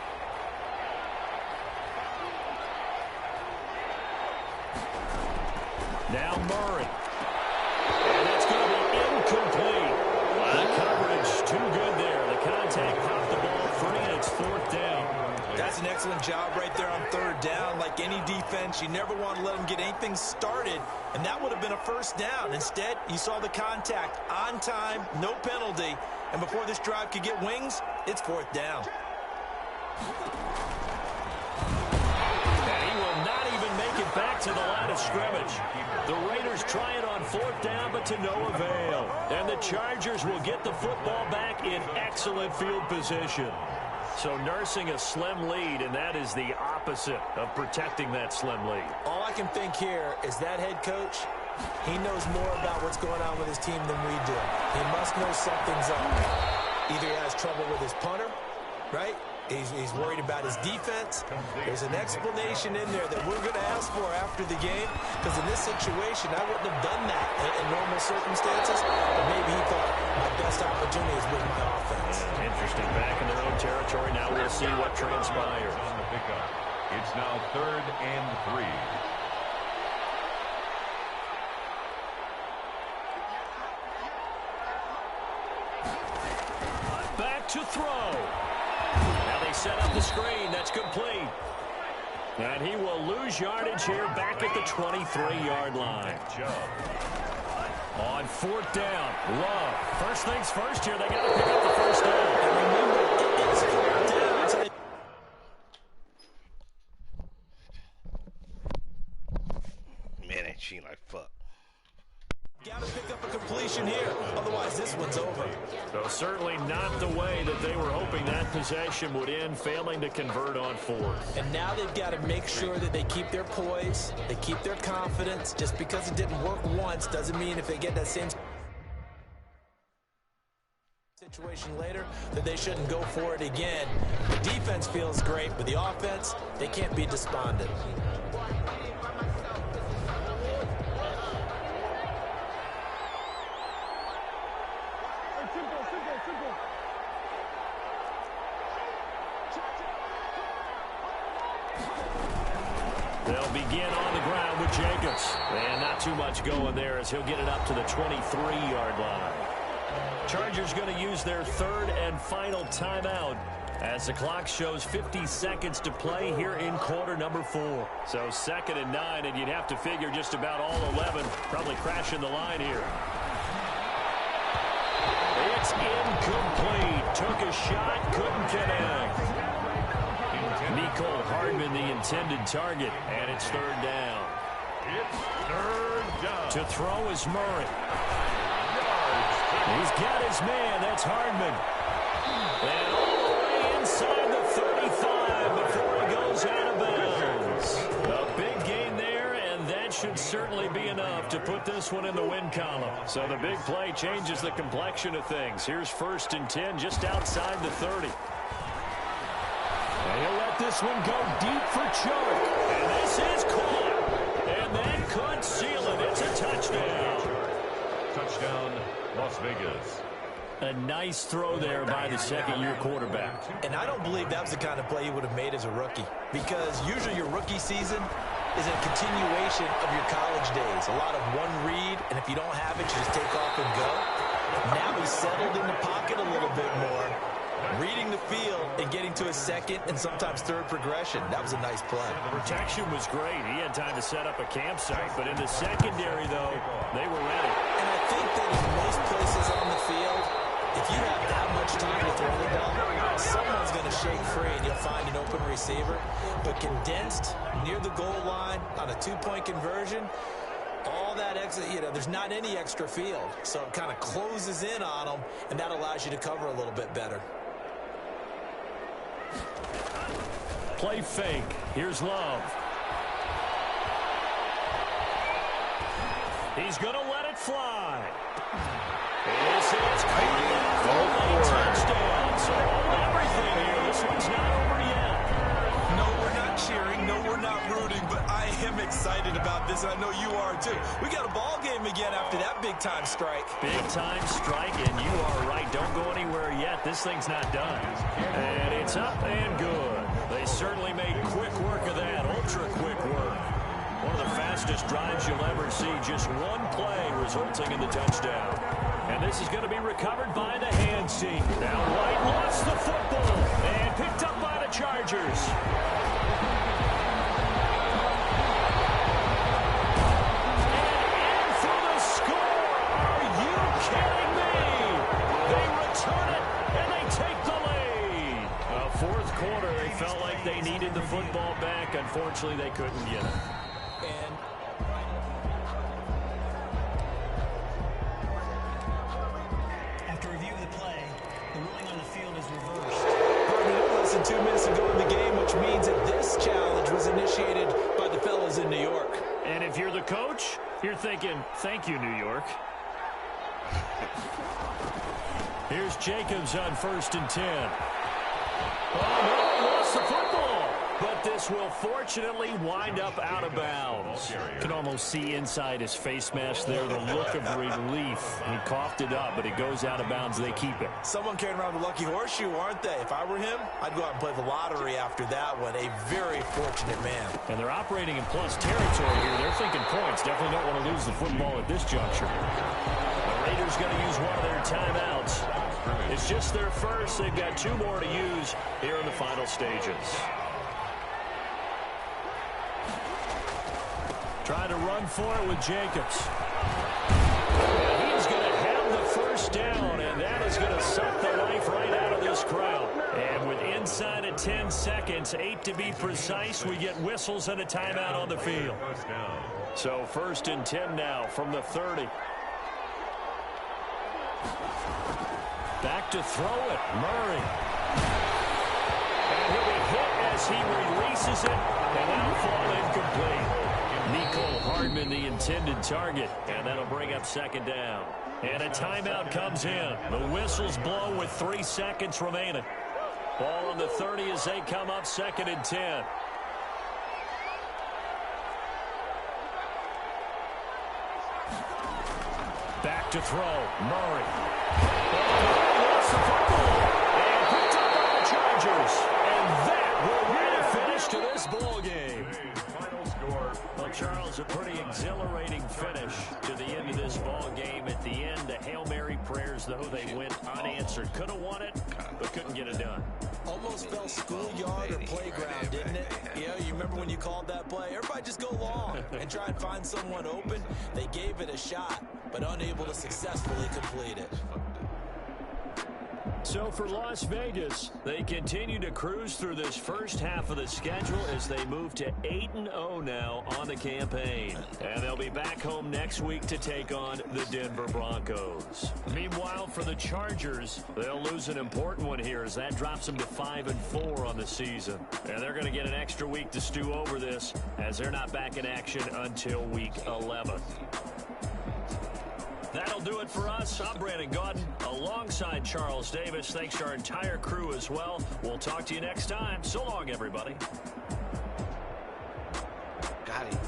Now Murray. And it's going to be incomplete. The coverage too good there. The contact popped the ball free, and it's 4th down. That's an excellent job right there on 3rd down. Like any defense, you never want to let them get anything started, and that would have been a 1st down. Instead, you saw the contact on time, no penalty, and before this drive could get wings, it's 4th down. And he will not even make it back to the line of scrimmage. The Raiders try it on 4th down, but to no avail. And the Chargers will get the football back in excellent field position. So nursing a slim lead, and that is the opposite of protecting that slim lead. All I can think here is that head coach, he knows more about what's going on with his team than we do. He must know something's up. Either he has trouble with his punter, right? He's worried about his defense. There's an explanation in there that we're going to ask for after the game, because in this situation, I wouldn't have done that in normal circumstances, but maybe he thought my best opportunity is with my offense. Interesting. Back in their own territory. Now we'll see what transpires. On the pickup. It's now 3rd and 3. Back to throw. Now they set up the screen. That's complete. And he will lose yardage here back at the 23-yard line. On 4th down, Love. First things first here, they got to pick up the 1st down. And remember, it's 4th down. So Man, that sheen like fuck. got to pick up a completion here. Otherwise, this one's over. So certainly not the way that they were hoping that possession would end, failing to convert on 4th. And now they've got to make sure that they keep their poise, they keep their confidence. Just because it didn't work once doesn't mean if they get that same situation later that they shouldn't go for it again. The defense feels great, but the offense, they can't be despondent. They'll begin on the ground with Jacobs. And not too much going there as he'll get it up to the 23-yard line. Chargers going to use their 3rd and final timeout as the clock shows 50 seconds to play here in quarter number 4. So 2nd and 9, and you'd have to figure just about all 11 probably crashing the line here. It's incomplete. Took a shot, couldn't connect. Nicole Hardman, the intended target, and it's 3rd down. It's 3rd down. To throw is Murray. He's got his man. That's Hardman. And all the way inside the 35 before he goes out of bounds. A big gain there, and that should certainly be enough to put this one in the win column. So the big play changes the complexion of things. Here's 1st and 10 just outside the 30. And he'll let this one go deep for Chark. And this is caught. And that could seal it. It's a touchdown. Touchdown, Las Vegas. A nice throw there by the 2nd-year quarterback. And I don't believe that was the kind of play he would have made as a rookie, because usually your rookie season is a continuation of your college days. A lot of one read, and if you don't have it, you just take off and go. Now he's settled in the pocket a little bit more, reading the field and getting to his 2nd and sometimes 3rd progression. That was a nice play. The protection was great. He had time to set up a campsite, but in the secondary, though, they were ready. And I think that in most places on the field, if you have that much time to throw the ball, someone's going to shake free and you'll find an open receiver. But condensed near the goal line on a 2-point conversion, all that extra, there's not any extra field. So it kind of closes in on them, and that allows you to cover a little bit better. Play fake. Here's Love. He's going to let it fly. This is touchdown. So hold everything here. This one's not over yet. No, we're not cheering. No, we're not rooting. But I am excited about this, and I know you are too. We got a ball game again after that big-time strike. Big-time strike, and you are right. Don't go anywhere yet. This thing's not done. And it's up and good. They certainly made quick work of that, ultra-quick work. One of the fastest drives you'll ever see. Just one play resulting in the touchdown. And this is going to be recovered by the hands team. Now White lost the football and picked up by the Chargers. Fourth quarter, they felt like they needed the football back. Unfortunately, they couldn't get it. And after review of the play, the ruling on the field is reversed. Less than 2 minutes to go in the game, which means that this challenge was initiated by the fellas in New York. And if you're the coach, you're thinking, thank you, New York. Here's Jacobs on 1st and 10. Oh, no, lost the football. But this will fortunately wind up out of bounds. You can almost see inside his face mask there the look of relief. He coughed it up, but it goes out of bounds. They keep it. Someone carrying around the lucky horseshoe, aren't they? If I were him, I'd go out and play the lottery after that one. A very fortunate man. And they're operating in plus territory here. They're thinking points. Definitely don't want to lose the football at this juncture. The Raiders going to use one of their timeouts. It's just their first. They've got 2 more to use here in the final stages. Trying to run for it with Jacobs. He's going to have the first down, and that is going to suck the life right out of this crowd. And with inside of 10 seconds, 8 to be precise, we get whistles and a timeout on the field. So 1st and 10 now from the 30. Back to throw it, Murray. And he'll be hit as he releases it, and that'll fall incomplete. Nicole Hardman, the intended target, and that'll bring up 2nd down. And a timeout comes in. The whistles blow with 3 seconds remaining. Ball on the 30 as they come up 2nd and 10. Back to throw, Murray. Lost the football and picked up by the Chargers. And that will write a finish to this ball game. Well, Charles, a pretty exhilarating finish to the end of this ball game. At the end, the Hail Mary prayers, though, they went unanswered. Could have won it, but couldn't get it done. Almost felt schoolyard or playground, didn't it? Yeah, you remember when you called that play? Everybody just go long and try and find someone open. They gave it a shot, but unable to successfully complete it. So for Las Vegas, they continue to cruise through this first half of the schedule as they move to 8-0 now on the campaign. And they'll be back home next week to take on the Denver Broncos. Meanwhile, for the Chargers, they'll lose an important one here as that drops them to 5-4 on the season. And they're going to get an extra week to stew over this as they're not back in action until week 11. That'll do it for us. I'm Brandon Gaudin alongside Charles Davis. Thanks to our entire crew as well. We'll talk to you next time. So long, everybody. Got it.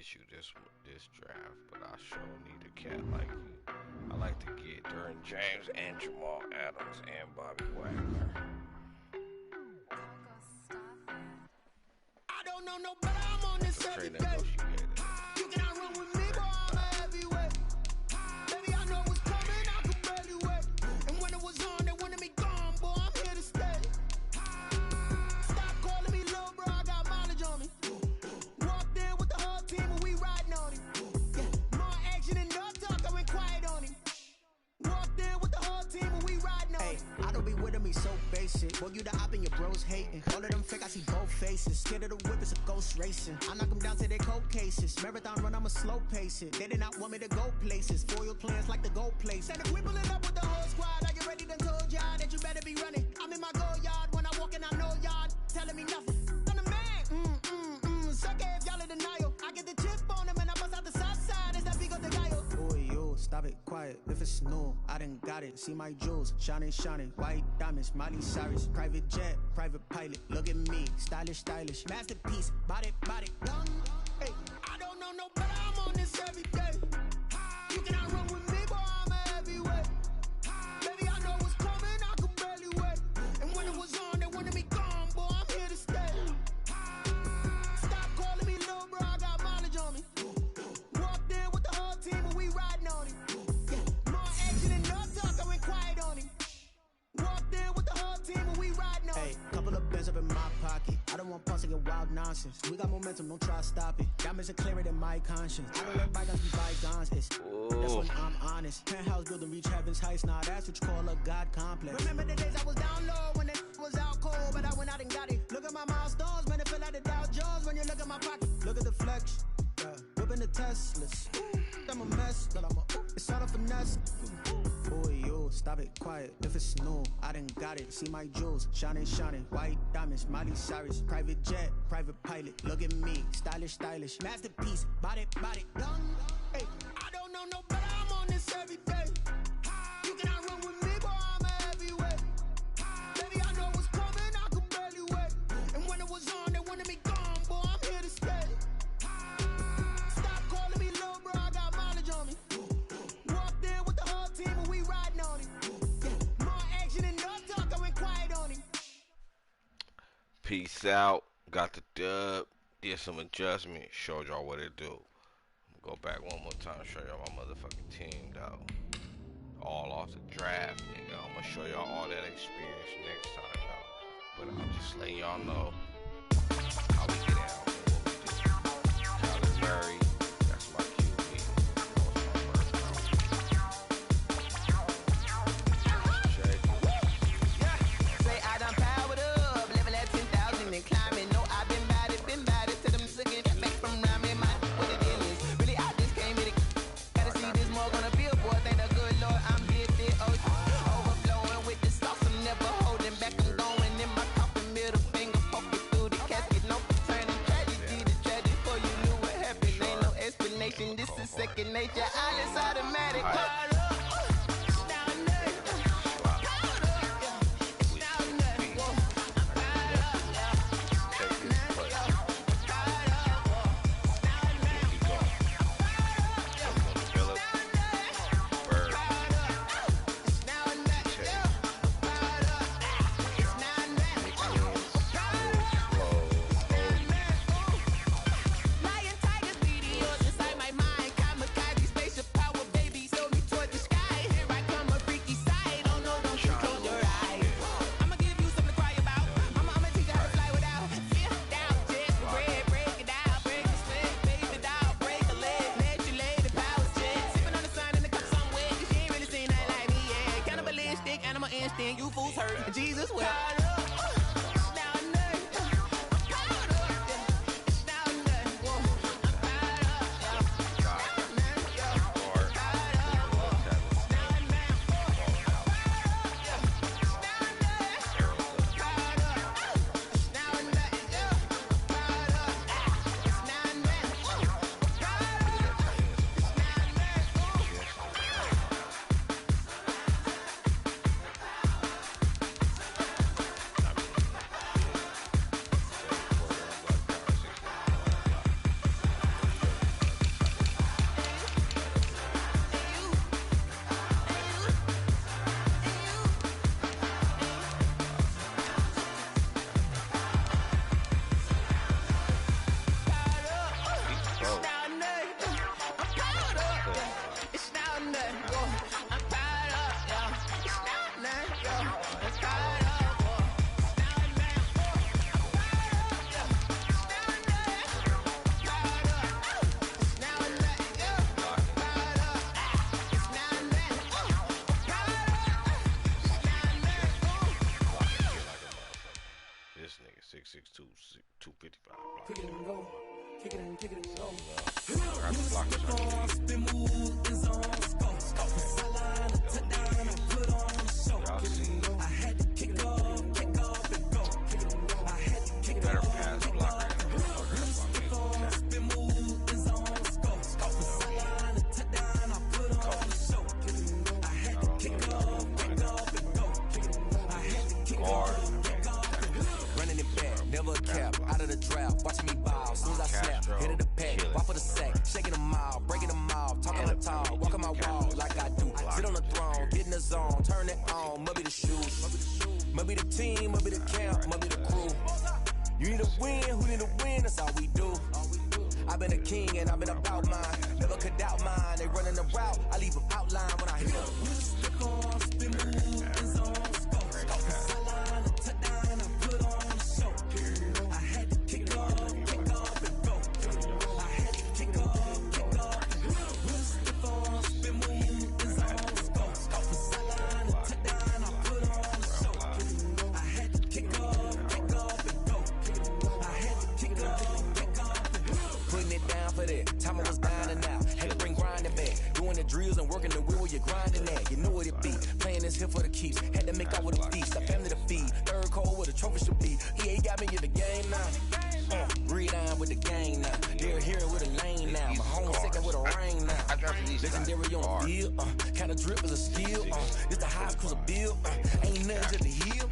get you this draft, but I sure need a cat like you. I like to get Derwin James and Jamal Adams and Bobby Wagner. I don't know no better, I'm on this every day. You cannot run with me, boy, I'm a heavyweight. Baby, I know what's coming, I can barely wait. And when it was on, they wanted me gone, boy, I'm here to stay. Stop calling me little bro, I got mileage on me. Walked in with the whole team and we riding on him. Yeah, more action and no talk, I went quiet on him. Walked in with the whole team and we riding on him. I don't be with me so basic. Boy, you the op and your bros hating. All of them fake, I see both faces. Scared of the whip, it's a ghost racing. I knock them down to their cold cases. Marathon run, I'ma slow pace it. They did not want me to go places. Foil plans like the go place. And if we pulling up with the whole squad, are you ready? Done told y'all that you better be running. I'm in my go yard. When I walk in, I know y'all telling me nothing. I'm the man. Suck it if y'all in denial. I get the chip on them and I bust out the south side. It's that Vigo de Gallo. Boy, yo, stop it, quiet. If it's new, I done got it. See my jewels, shining, shining. White diamonds, Miley Cyrus. Private jet, private pilot. Look at me, stylish, stylish. Masterpiece, body, done. Hey, I don't know no better, I'm on this every day. You cannot run with me, boy, I'm a heavyweight. Baby, I know what's coming, I can barely wait. And when it was on, they wanted me gone, boy, I'm here to stay. Stop calling me little bro, I got mileage on me. Walked in with the whole team and we riding on him. Yeah, more action and no talk, I went quiet on him. Walked in with the whole team and we riding on him. Hey, couple of bands up in my pocket. I don't want pause to get wild nonsense. We got momentum, don't try to stop it. Diamonds are clearer than my conscience. I don't let bygones be bygones. That's when I'm honest. Penthouse building, reach heaven's heights. Nah, that's what you call a God complex. Remember the days I was down low when it was out cold, but I went out and got it. Look at my milestones, man, it feel like the Dow Jones when you look at my pocket. Look at the flex, yeah. Whipping the Teslas. I'm a mess, but it's all a finesse. Boy, yo, stop it, quiet. If it's new, I done got it. See my jewels, shining, shining. White diamonds, Miley Cyrus. Private jet, private pilot. Look at me, stylish, stylish. Masterpiece, body, done. Hey, I don't know no better, I'm on this every day. You cannot run with me, boy, I'm a heavyweight. Baby, I know what's coming, I can barely wait. And when it was on, they wanted me gone, boy, I'm here to stay. Stop calling me little bro, I got mileage on me. Walked in with the whole team and we riding on him. Yeah, more action and no talk, I went quiet on him. Peace out. Got the dub. Did some adjustment. Showed y'all what it do. Go back one more time. Show y'all my motherfucking team, though. All off the draft, nigga. I'm gonna show y'all all that experience next time, though. But I'm just letting y'all know how we get out. What we do. Kyler Murray. That's my QB. Say I done powered up, level at 10,000 and climbing. No, I've been bad it to them sick and make from around me. My what it is. Really, I just came with it. Gotta see this more gonna be a boy. Thank the good Lord, I'm gifted. Overflowing with the sauce, I'm never holding back. I'm going in my coffin, middle finger poking through the casket. No turning tragedy to tragedy for you knew what happened. Ain't no explanation, this is second nature. I just automatic. You fools hurt. Jesus will. kick it and go. I got the blockers on. Spin move is on. Sideline to touchdown, I put on a show. I had to kick off and go. I had to kick Better off. pass blocker. Spin move is on. Sideline to touchdown, I put on a show. I had to kick off and go. I had to kick off. Running it back, never a cap, out of the drought, watching me ball, as soon as I snap, hit of the pack, walk for the sack, shaking them out, breaking them off, talking my tall, walking my wall like I do, sit on the throne, get in the zone, turn it on, must be the shoes, must be the team, must be the camp, must be the crew, you need a win, who need a win, that's all we do, I've been a king and I've been about mine, never could doubt mine, they running the route, I leave them outline when I hit them. Spin move is on. Time I was dining out, had to bring grinding back. Doing the drills and working the wheel where you're grinding at. You know what it be, playing this here for the keeps. Had to make out with a feast, a family to feed. Third cold where the trophy should be. EA got me in the game now. Read on with the gang now. They're here with a lane now. My home second with a rain now. Legendary on the field, kind of drip is a skill. This the highest cruiser bill. Ain't nothing just the hill.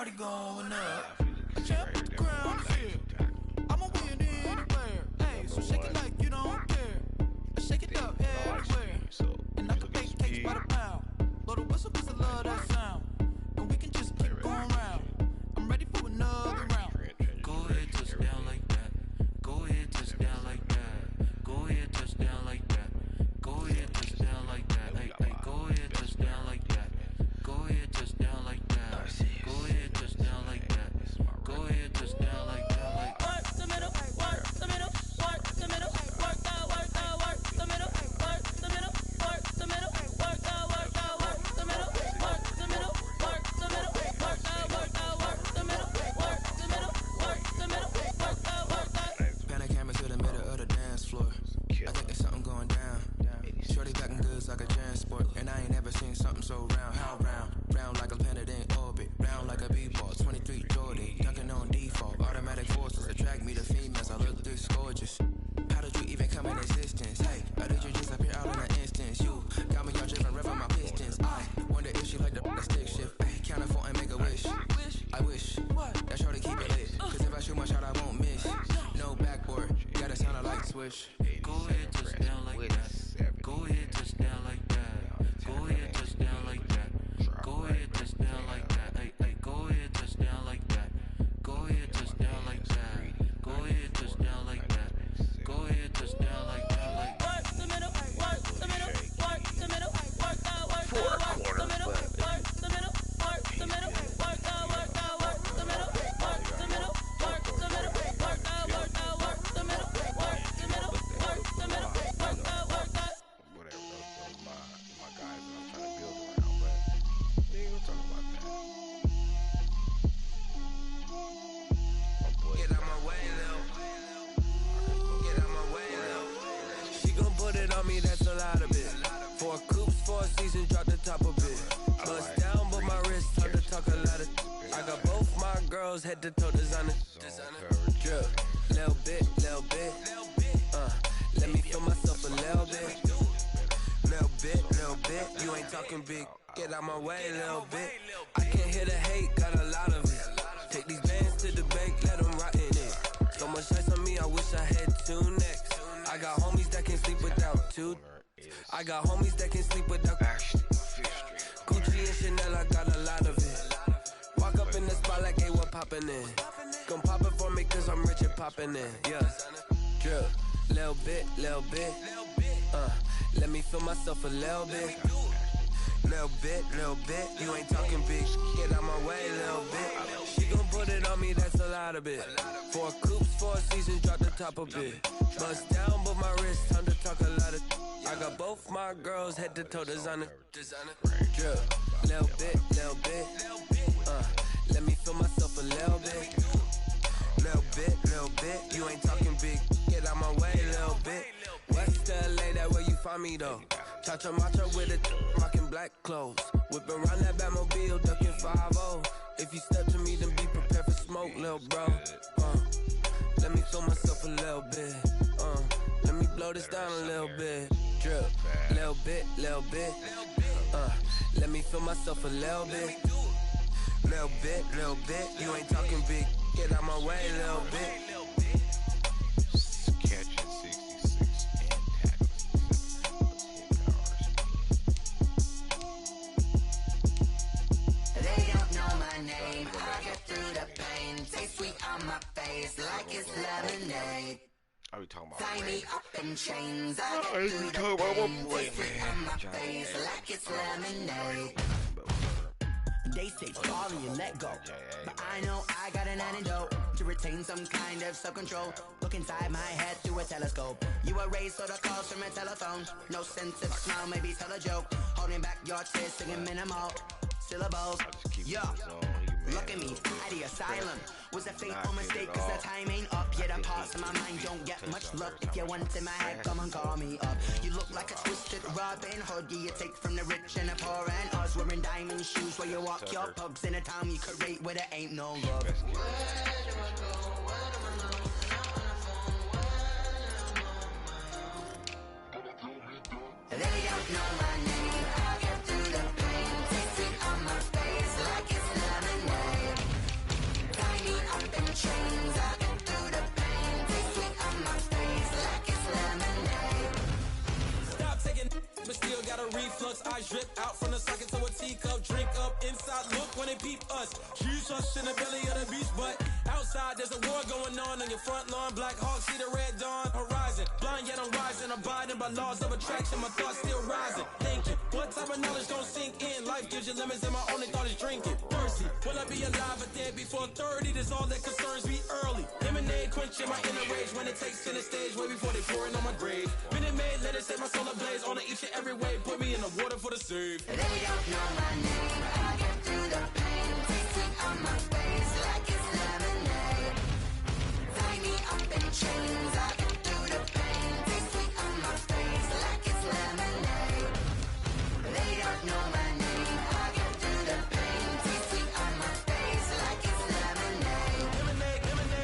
party going up. A champ with the crown is here. I'ma win anywhere. Hey, so shake it like you don't care. Shake it up everywhere. And I can bake cakes by the pound. Blow the whistle 'cause I love that sound. And we can just keep going round. I'm ready for another round. Go ahead, touch down like that. Go ahead, touch down like that. Go ahead, touch down like that. Go ahead, touch down like that. Hey, hey, go ahead, touch down like that. Go ahead, touch down like that. Go ahead, touch down like that. Go ahead, touch down like that. Like work the middle, work the middle, work the middle, work the middle, work the middle, work the middle, work the middle, work the middle, work the middle, work the middle, work the middle, work the middle, work the. Pan a camera to the middle of the dance floor. I think there's something going down. Shorty packing goods like a transport, and I ain't ever seen something so round. How round? Round like a planet in orbit, round like a b-ball. 23 Jordan, dunking on default. Automatic forces attract me to females. I look this gorgeous. How did you even come in existence? Hey, how did you just appear out in an instance? You got me all driven, revving my pistons. I wonder if she like the stick shift. Hey, count it for and make a wish. I wish that shorty keep it lit. 'Cause if I shoot my shot, I won't miss. No backboard, gotta sound a light switch. go ahead, touch down like that. Go ahead, touch down like that. Go ahead, touch down like that. Go ahead, touch down like that. Hey, hey, go ahead, touch down like that. Go ahead, touch down like that. Go ahead, touch down like that. Go ahead, touch down like that. Like work the middle, work the middle, work the middle, work the middle, work the middle, work the middle, work the middle, work the middle, work the middle, work the middle, work the middle, work the middle, work the middle, work the middle, work the middle, work the. Whatever, those my guys that I'm trying to build around, but we ain't gonna talk about that. get out my way, Lil. Get out my way, Lil. She gon' put it on me, that's a lot of it. 4 coops, 4 seasons, drop the top of it. Bust down, but my wrist, time to talk a lot of. I got both my girls head to toe designer. Drip, little bit, little bit. Let me feel myself a little bit. Little bit, you ain't talking big. Get out my way, little bit. I can't hear the hate, got a lot of it. Take these bands to the bank, let them rot in it. So much ice on me, I wish I had 2 necks. I got homies that can sleep without 2. I got homies that can sleep without Gucci and Chanel, I got a lot of it. Walk up in the spot like, hey, what poppin' in? Come pop it for me, 'cause I'm rich and poppin' in. Yeah, drip, little bit, little bit. Let me feel myself a little bit. Little bit, you ain't talking big. Get out my way, little bit. She gon' put it on me, that's a lot of it. 4 coops, 4 seasons, drop the top of it. Bust down, but my wrist, time to talk a lot of. I got both my girls head to toe designer. Drip, little bit, little bit. Let me feel myself a little bit. Little bit, you ain't talking big. Get out my way, little bit. West LA, that where you find me though. Chacha macha with it, rockin' black clothes. Whippin' around that Batmobile, duckin' 5-0. If you step to me, then be prepared for smoke, lil' bro. Let me feel myself a little bit. Let me blow this down a little bit. Drip, little bit, little bit. Let me feel myself a little bit. Little bit. You ain't talking big. Get out my way, little bit. Catching 66 and tackling. They don't know my name. I get through the pain. Taste sweet on my face like it's lemonade. I be talking about tie me up in chains. I I get be through talking the about pain. my boy, Taste sweet man. on my Johnny face Ace. like it's lemonade. They say sorry and let go, but I know I got an antidote to retain some kind of self-control. Look inside my head through a telescope. You erase all the calls from a telephone. No sense of smile, maybe tell a joke. Holding back your tears, singing minimal syllables. Yeah, look at me, at the asylum. Was a fateful mistake, 'cause the time ain't up. Yet the parts of my mind don't get much love. If you want in my head, come and call me up. You look like a twisted Robin Hood. Yeah, you take from the rich and the poor and us. Wearing diamond shoes where you walk your pugs in a town you create where there ain't no love. They don't know my name. I get through the pain. Taste sweet on my face like it's lemonade. got a reflux. Eyes drip out from the socket to a teacup. Drink up inside, look when they peep us. Huge us in the belly of the beach, but outside there's a war going on your front lawn. Black Hawk, see the red dawn horizon. Blind yet I'm rising, abiding by laws of attraction. My thoughts still rising. Thinking, what type of knowledge gon' sink in? Life gives you lemons and my only thought is drinking. Thirsty, will I be alive or dead before 30? That's all that concerns me early. Lemonade quenching my inner rage when it takes center stage way before they pour it on my grave. Minute Maid, let it set my soul ablaze on each and every way. Put me in the water for the save. They don't know my name. I get through the pain. Taste sweet on my face like it's lemonade. Tie me up in chains. I get through the pain. Taste sweet on my face like it's lemonade. They don't know my name. I get through the pain. Taste sweet on my face like it's lemonade.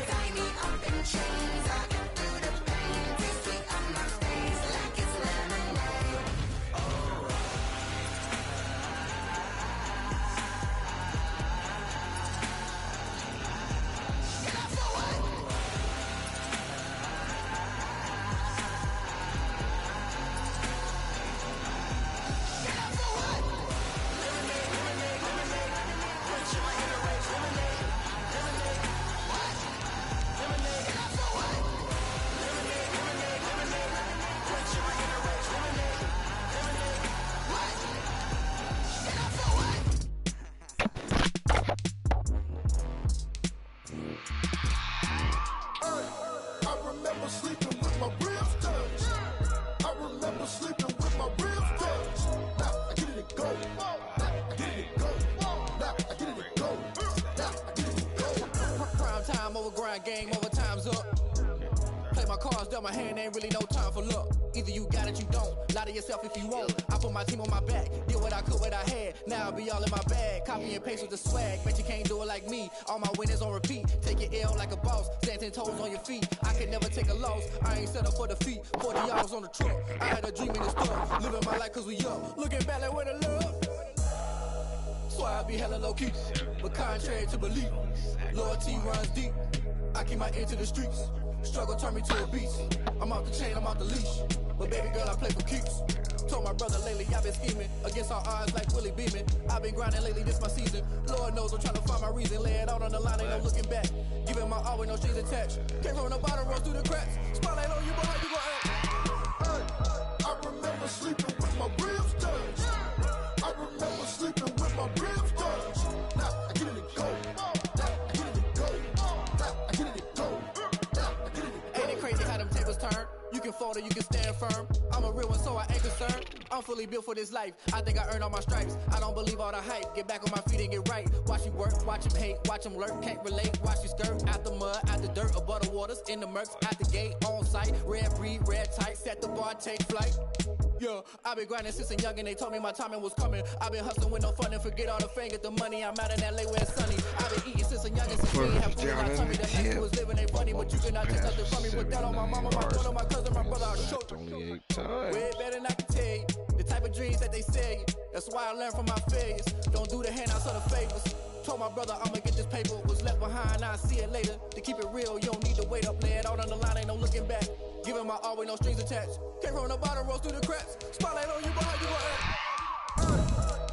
Tie me up in chains. I get through the pain. Taste sweet on my face like it's lemonade. I remember sleeping with my ribs touched. I remember sleeping with my ribs touched. Now I get it go. Now I get it go. Now I get it go. Now I get it go. Prime time over grind, game over, time's up. Play my cards, dealt my hand, ain't really no time for luck. Either you got it, you don't. Lie to yourself if you won't. I put my team on my back, did what I could, what I had. Now I be all in my bag, copy and paste with the swag. Bet you can't do it like me. All my winners on repeat. Take your L like a boss, stand 10 toes on your feet. I can never take a loss. I ain't set up for defeat. 40 hours on the truck. I had a dream in this club, living my life 'cause we up. Looking back like where the love. Swear I be hella low key, but contrary to belief, loyalty runs deep. I keep my ear to the streets. Struggle turn me to a beast. I'm off the chain, I'm off the leash. But baby girl, I play for keeps. Told my brother lately I've been scheming against all odds like Willie Beeman. I've been grinding lately, this my season. Lord knows I'm trying to find my reason. Lay it out on the line, ain't no looking back. Giving my all with no strings attached. Came from the bottom, rose through the cracks. Spotlight on you, boy, how you gon' act? I remember sleeping with my ribs touched. I remember sleeping with my ribs touched. Now I get it go. Now I get it go. Now I get it go. Now I get it go. Ain't it crazy how them tables turn? You can fold or you can stand firm. I'm a real one, so I ain't concerned. I'm fully built for this life. I think I earned all my stripes. I don't believe all the hype. Get back on my feet and get right. Watch you work, watch him hate, watch him lurk. Can't relate, watch you skirt. Out the mud, out the dirt, above the waters, in the murks, out the gate, on site. Red breed, red tight, set the bar, take flight. Yeah, I been grinding since a young and they told me my timing was coming. I been hustling with no fun and forget all the fame, get the money. I'm out in LA where it's sunny. I been eating since a young and since we ain't have food in my tummy. The next was living ain't funny, but you cannot take nothing from me. Put that on my mama, my daughter, my cousin, my brother, I'll show you. Way better than I can tell you. The type of dreams that they sell you. That's why I learned from my failures. Don't do the handouts or the favors. Told my brother I'ma get this paper. Was left behind, I'll see it later. To keep it real, you don't need to wait up. Lay it out on the line, ain't no looking back. Giving my all with no strings attached. Came from the bottom, rose through the cracks. Spotlight on you, boy, how you gon' act?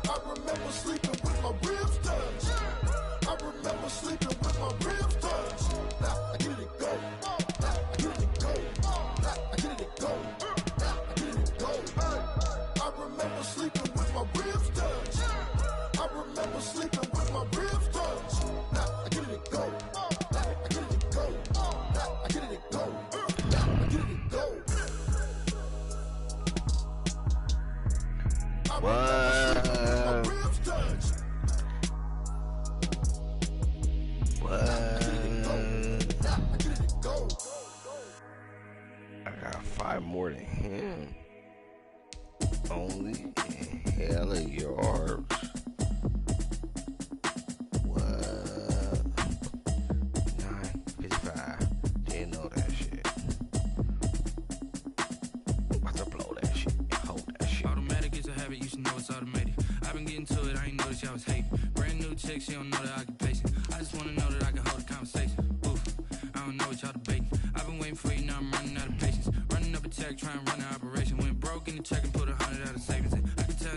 I remember sleeping with my ribs touched. I remember sleeping with my ribs touched. Now I get it go. Now I get it go. Now I get it go. Now I get it go. I remember sleeping with my ribs touched. I remember sleeping with my ribs touched. Now I get it go. Now I get it go. Now I get it go. Now I get it go. I remember sleeping with my ribs touched. I got 5 more than him. Only in hella yards. What? 9:55. Didn't know that shit. About to blow that shit. Hold that shit. Automatic is a habit, you should know it's automated. I've been getting to it, I ain't noticed y'all was hating. Brand new chick, she don't know the occupation. I just wanna know that I can hold a conversation. Oof, I don't know what y'all debating. I've been waiting for you, now I'm running out of patience. Running up a check, trying to run an operation. Went broke in the check and put 100 out of savings in.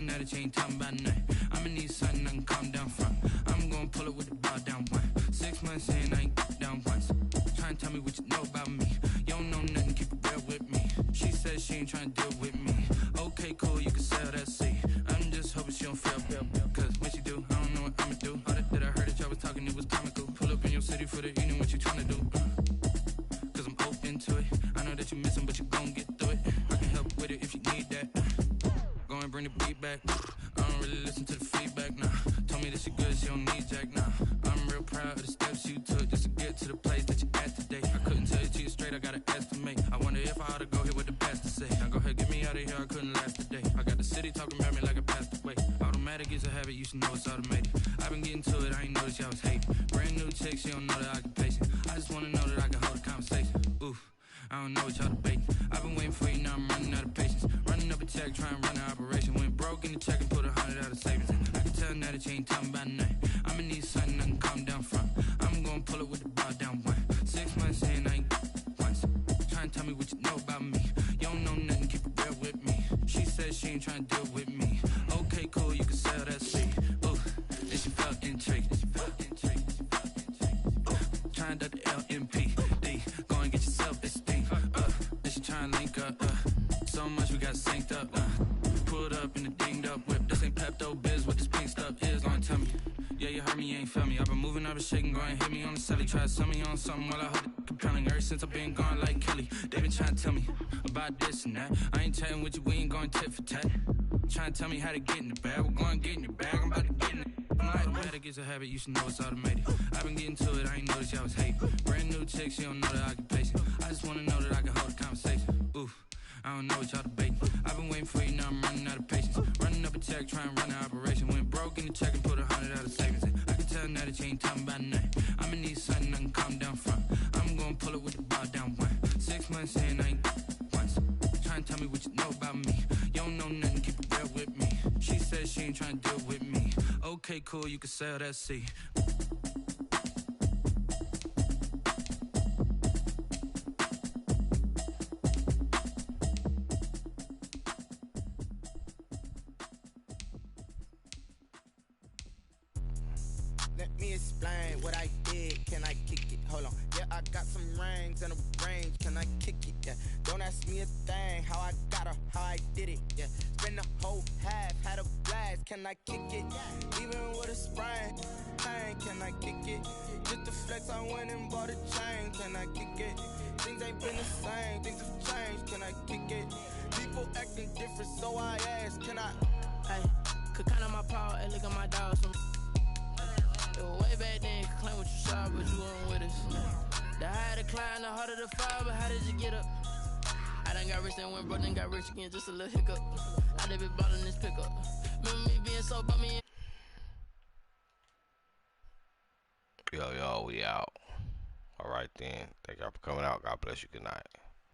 that that you ain't talking about nothing. I'ma need something I can calm down from. I'm gonna pull it with the ball down one. 6 months in, I ain't down once. Try and tell me what you know about me. You don't know nothing, keep it real with me. She says she ain't trying to deal with me. Okay, cool, you can sell that seat. I'm just hoping she don't fail, cause when she do, I don't know what I'ma do. All that I heard that y'all was talking, it was comical. Pull up in your city for the evening, what you trying to do? Cause I'm open to it. I know that you missing, but you gon' get through it. I can help with it if you need that. Go and bring the beat back. I don't really listen to the feedback, nah. Told me that she good, she don't need jack, nah. I'm real proud of the steps you took just to get to the place that you at today. I couldn't tell you to you straight, I gotta estimate. I wonder if I ought to go here with the pastor say. Now go ahead, get me out of here, I couldn't last today. I got the city talking about me like I passed away. Automatic is a habit, you should know it's automated. I've been getting to it, I ain't noticed y'all was hating. Brand new chick, she don't know the occupation. I just wanna know that I can hold a conversation. Oof. I don't know what y'all debating. I've been waiting for you, now I'm running out of patience. Running up a check, trying to run an operation. Went broke in the check and put 100 out of savings. I can tell now that you ain't talking about nothing. I'ma need something I can calm down from. I'm gonna pull it with the ball down one. 6 months in, I ain't once. Try and tell me what you know about me. You don't know nothing, keep it real with me. She says she ain't trying to deal with me. Okay, cool, you can sell that seat. Ooh, then she felt intrigued. Trying to the LMPD. Go and get yourself esteem. Then she trying to link up. So much we got synced up. Pulled up in the dinged up whip. This ain't Pepto Biz, what this pink stuff is. Long tell me. Yeah, you heard me, you ain't felt me. I've been moving, I've been shaking, go and hit me on the celly. Try to sell me on something while I hold it compelling. Ever since I've been gone like Kelly, they been trying to tell me about this and that. I ain't chatting with you, we ain't going tit for tat. Trying to tell me how to get in the bag. We're going to get in the bag, I'm about to get in it. Automatic is a habit, you should know it's automated. I've been getting to it, I ain't noticed y'all was hating. Brand new chick, she don't know the occupation. I just wanna know that I can hold a conversation. Oof, I don't know what y'all debating. I've been waiting for you, now I'm running out of patience. Running up a check, trying to run an operation. Went broke in the check and put 100 out of savings. I can tell now that you ain't talking about nothing. I'ma need something I can calm down from. I'm gonna pull it with the ball down one. 6 months in, I ain't once. Trying to tell me what you know about me. You don't know nothing, keep it real with me. She says she ain't trying to deal with me. Okay, cool, you can sell that seat. Let me explain what I did. Can I kick it? Hold on. Yeah, I got some rings and a range. Can I kick it? Yeah. Don't ask me a thing. How I got her, how I did it. Yeah. Spend the whole half, had a blast. Can I kick it? Even with a sprain. Can I kick it? Just the flex, I went and bought a chain. Can I kick it? Things ain't been the same. Things have changed. Can I kick it? People acting different, so I ask. Can I? Hey, could count on my power and look at my dogs. Way back then, you could claim what you saw, but you weren't with us. The higher the climb, the harder the fall, but how did you get up? I done got rich and went broke, then got rich again, just a little hiccup. I done been ballin' this pickup. Remember me being so bummy. Yo, we out. Alright then. Thank y'all for coming out. God bless you. Good night.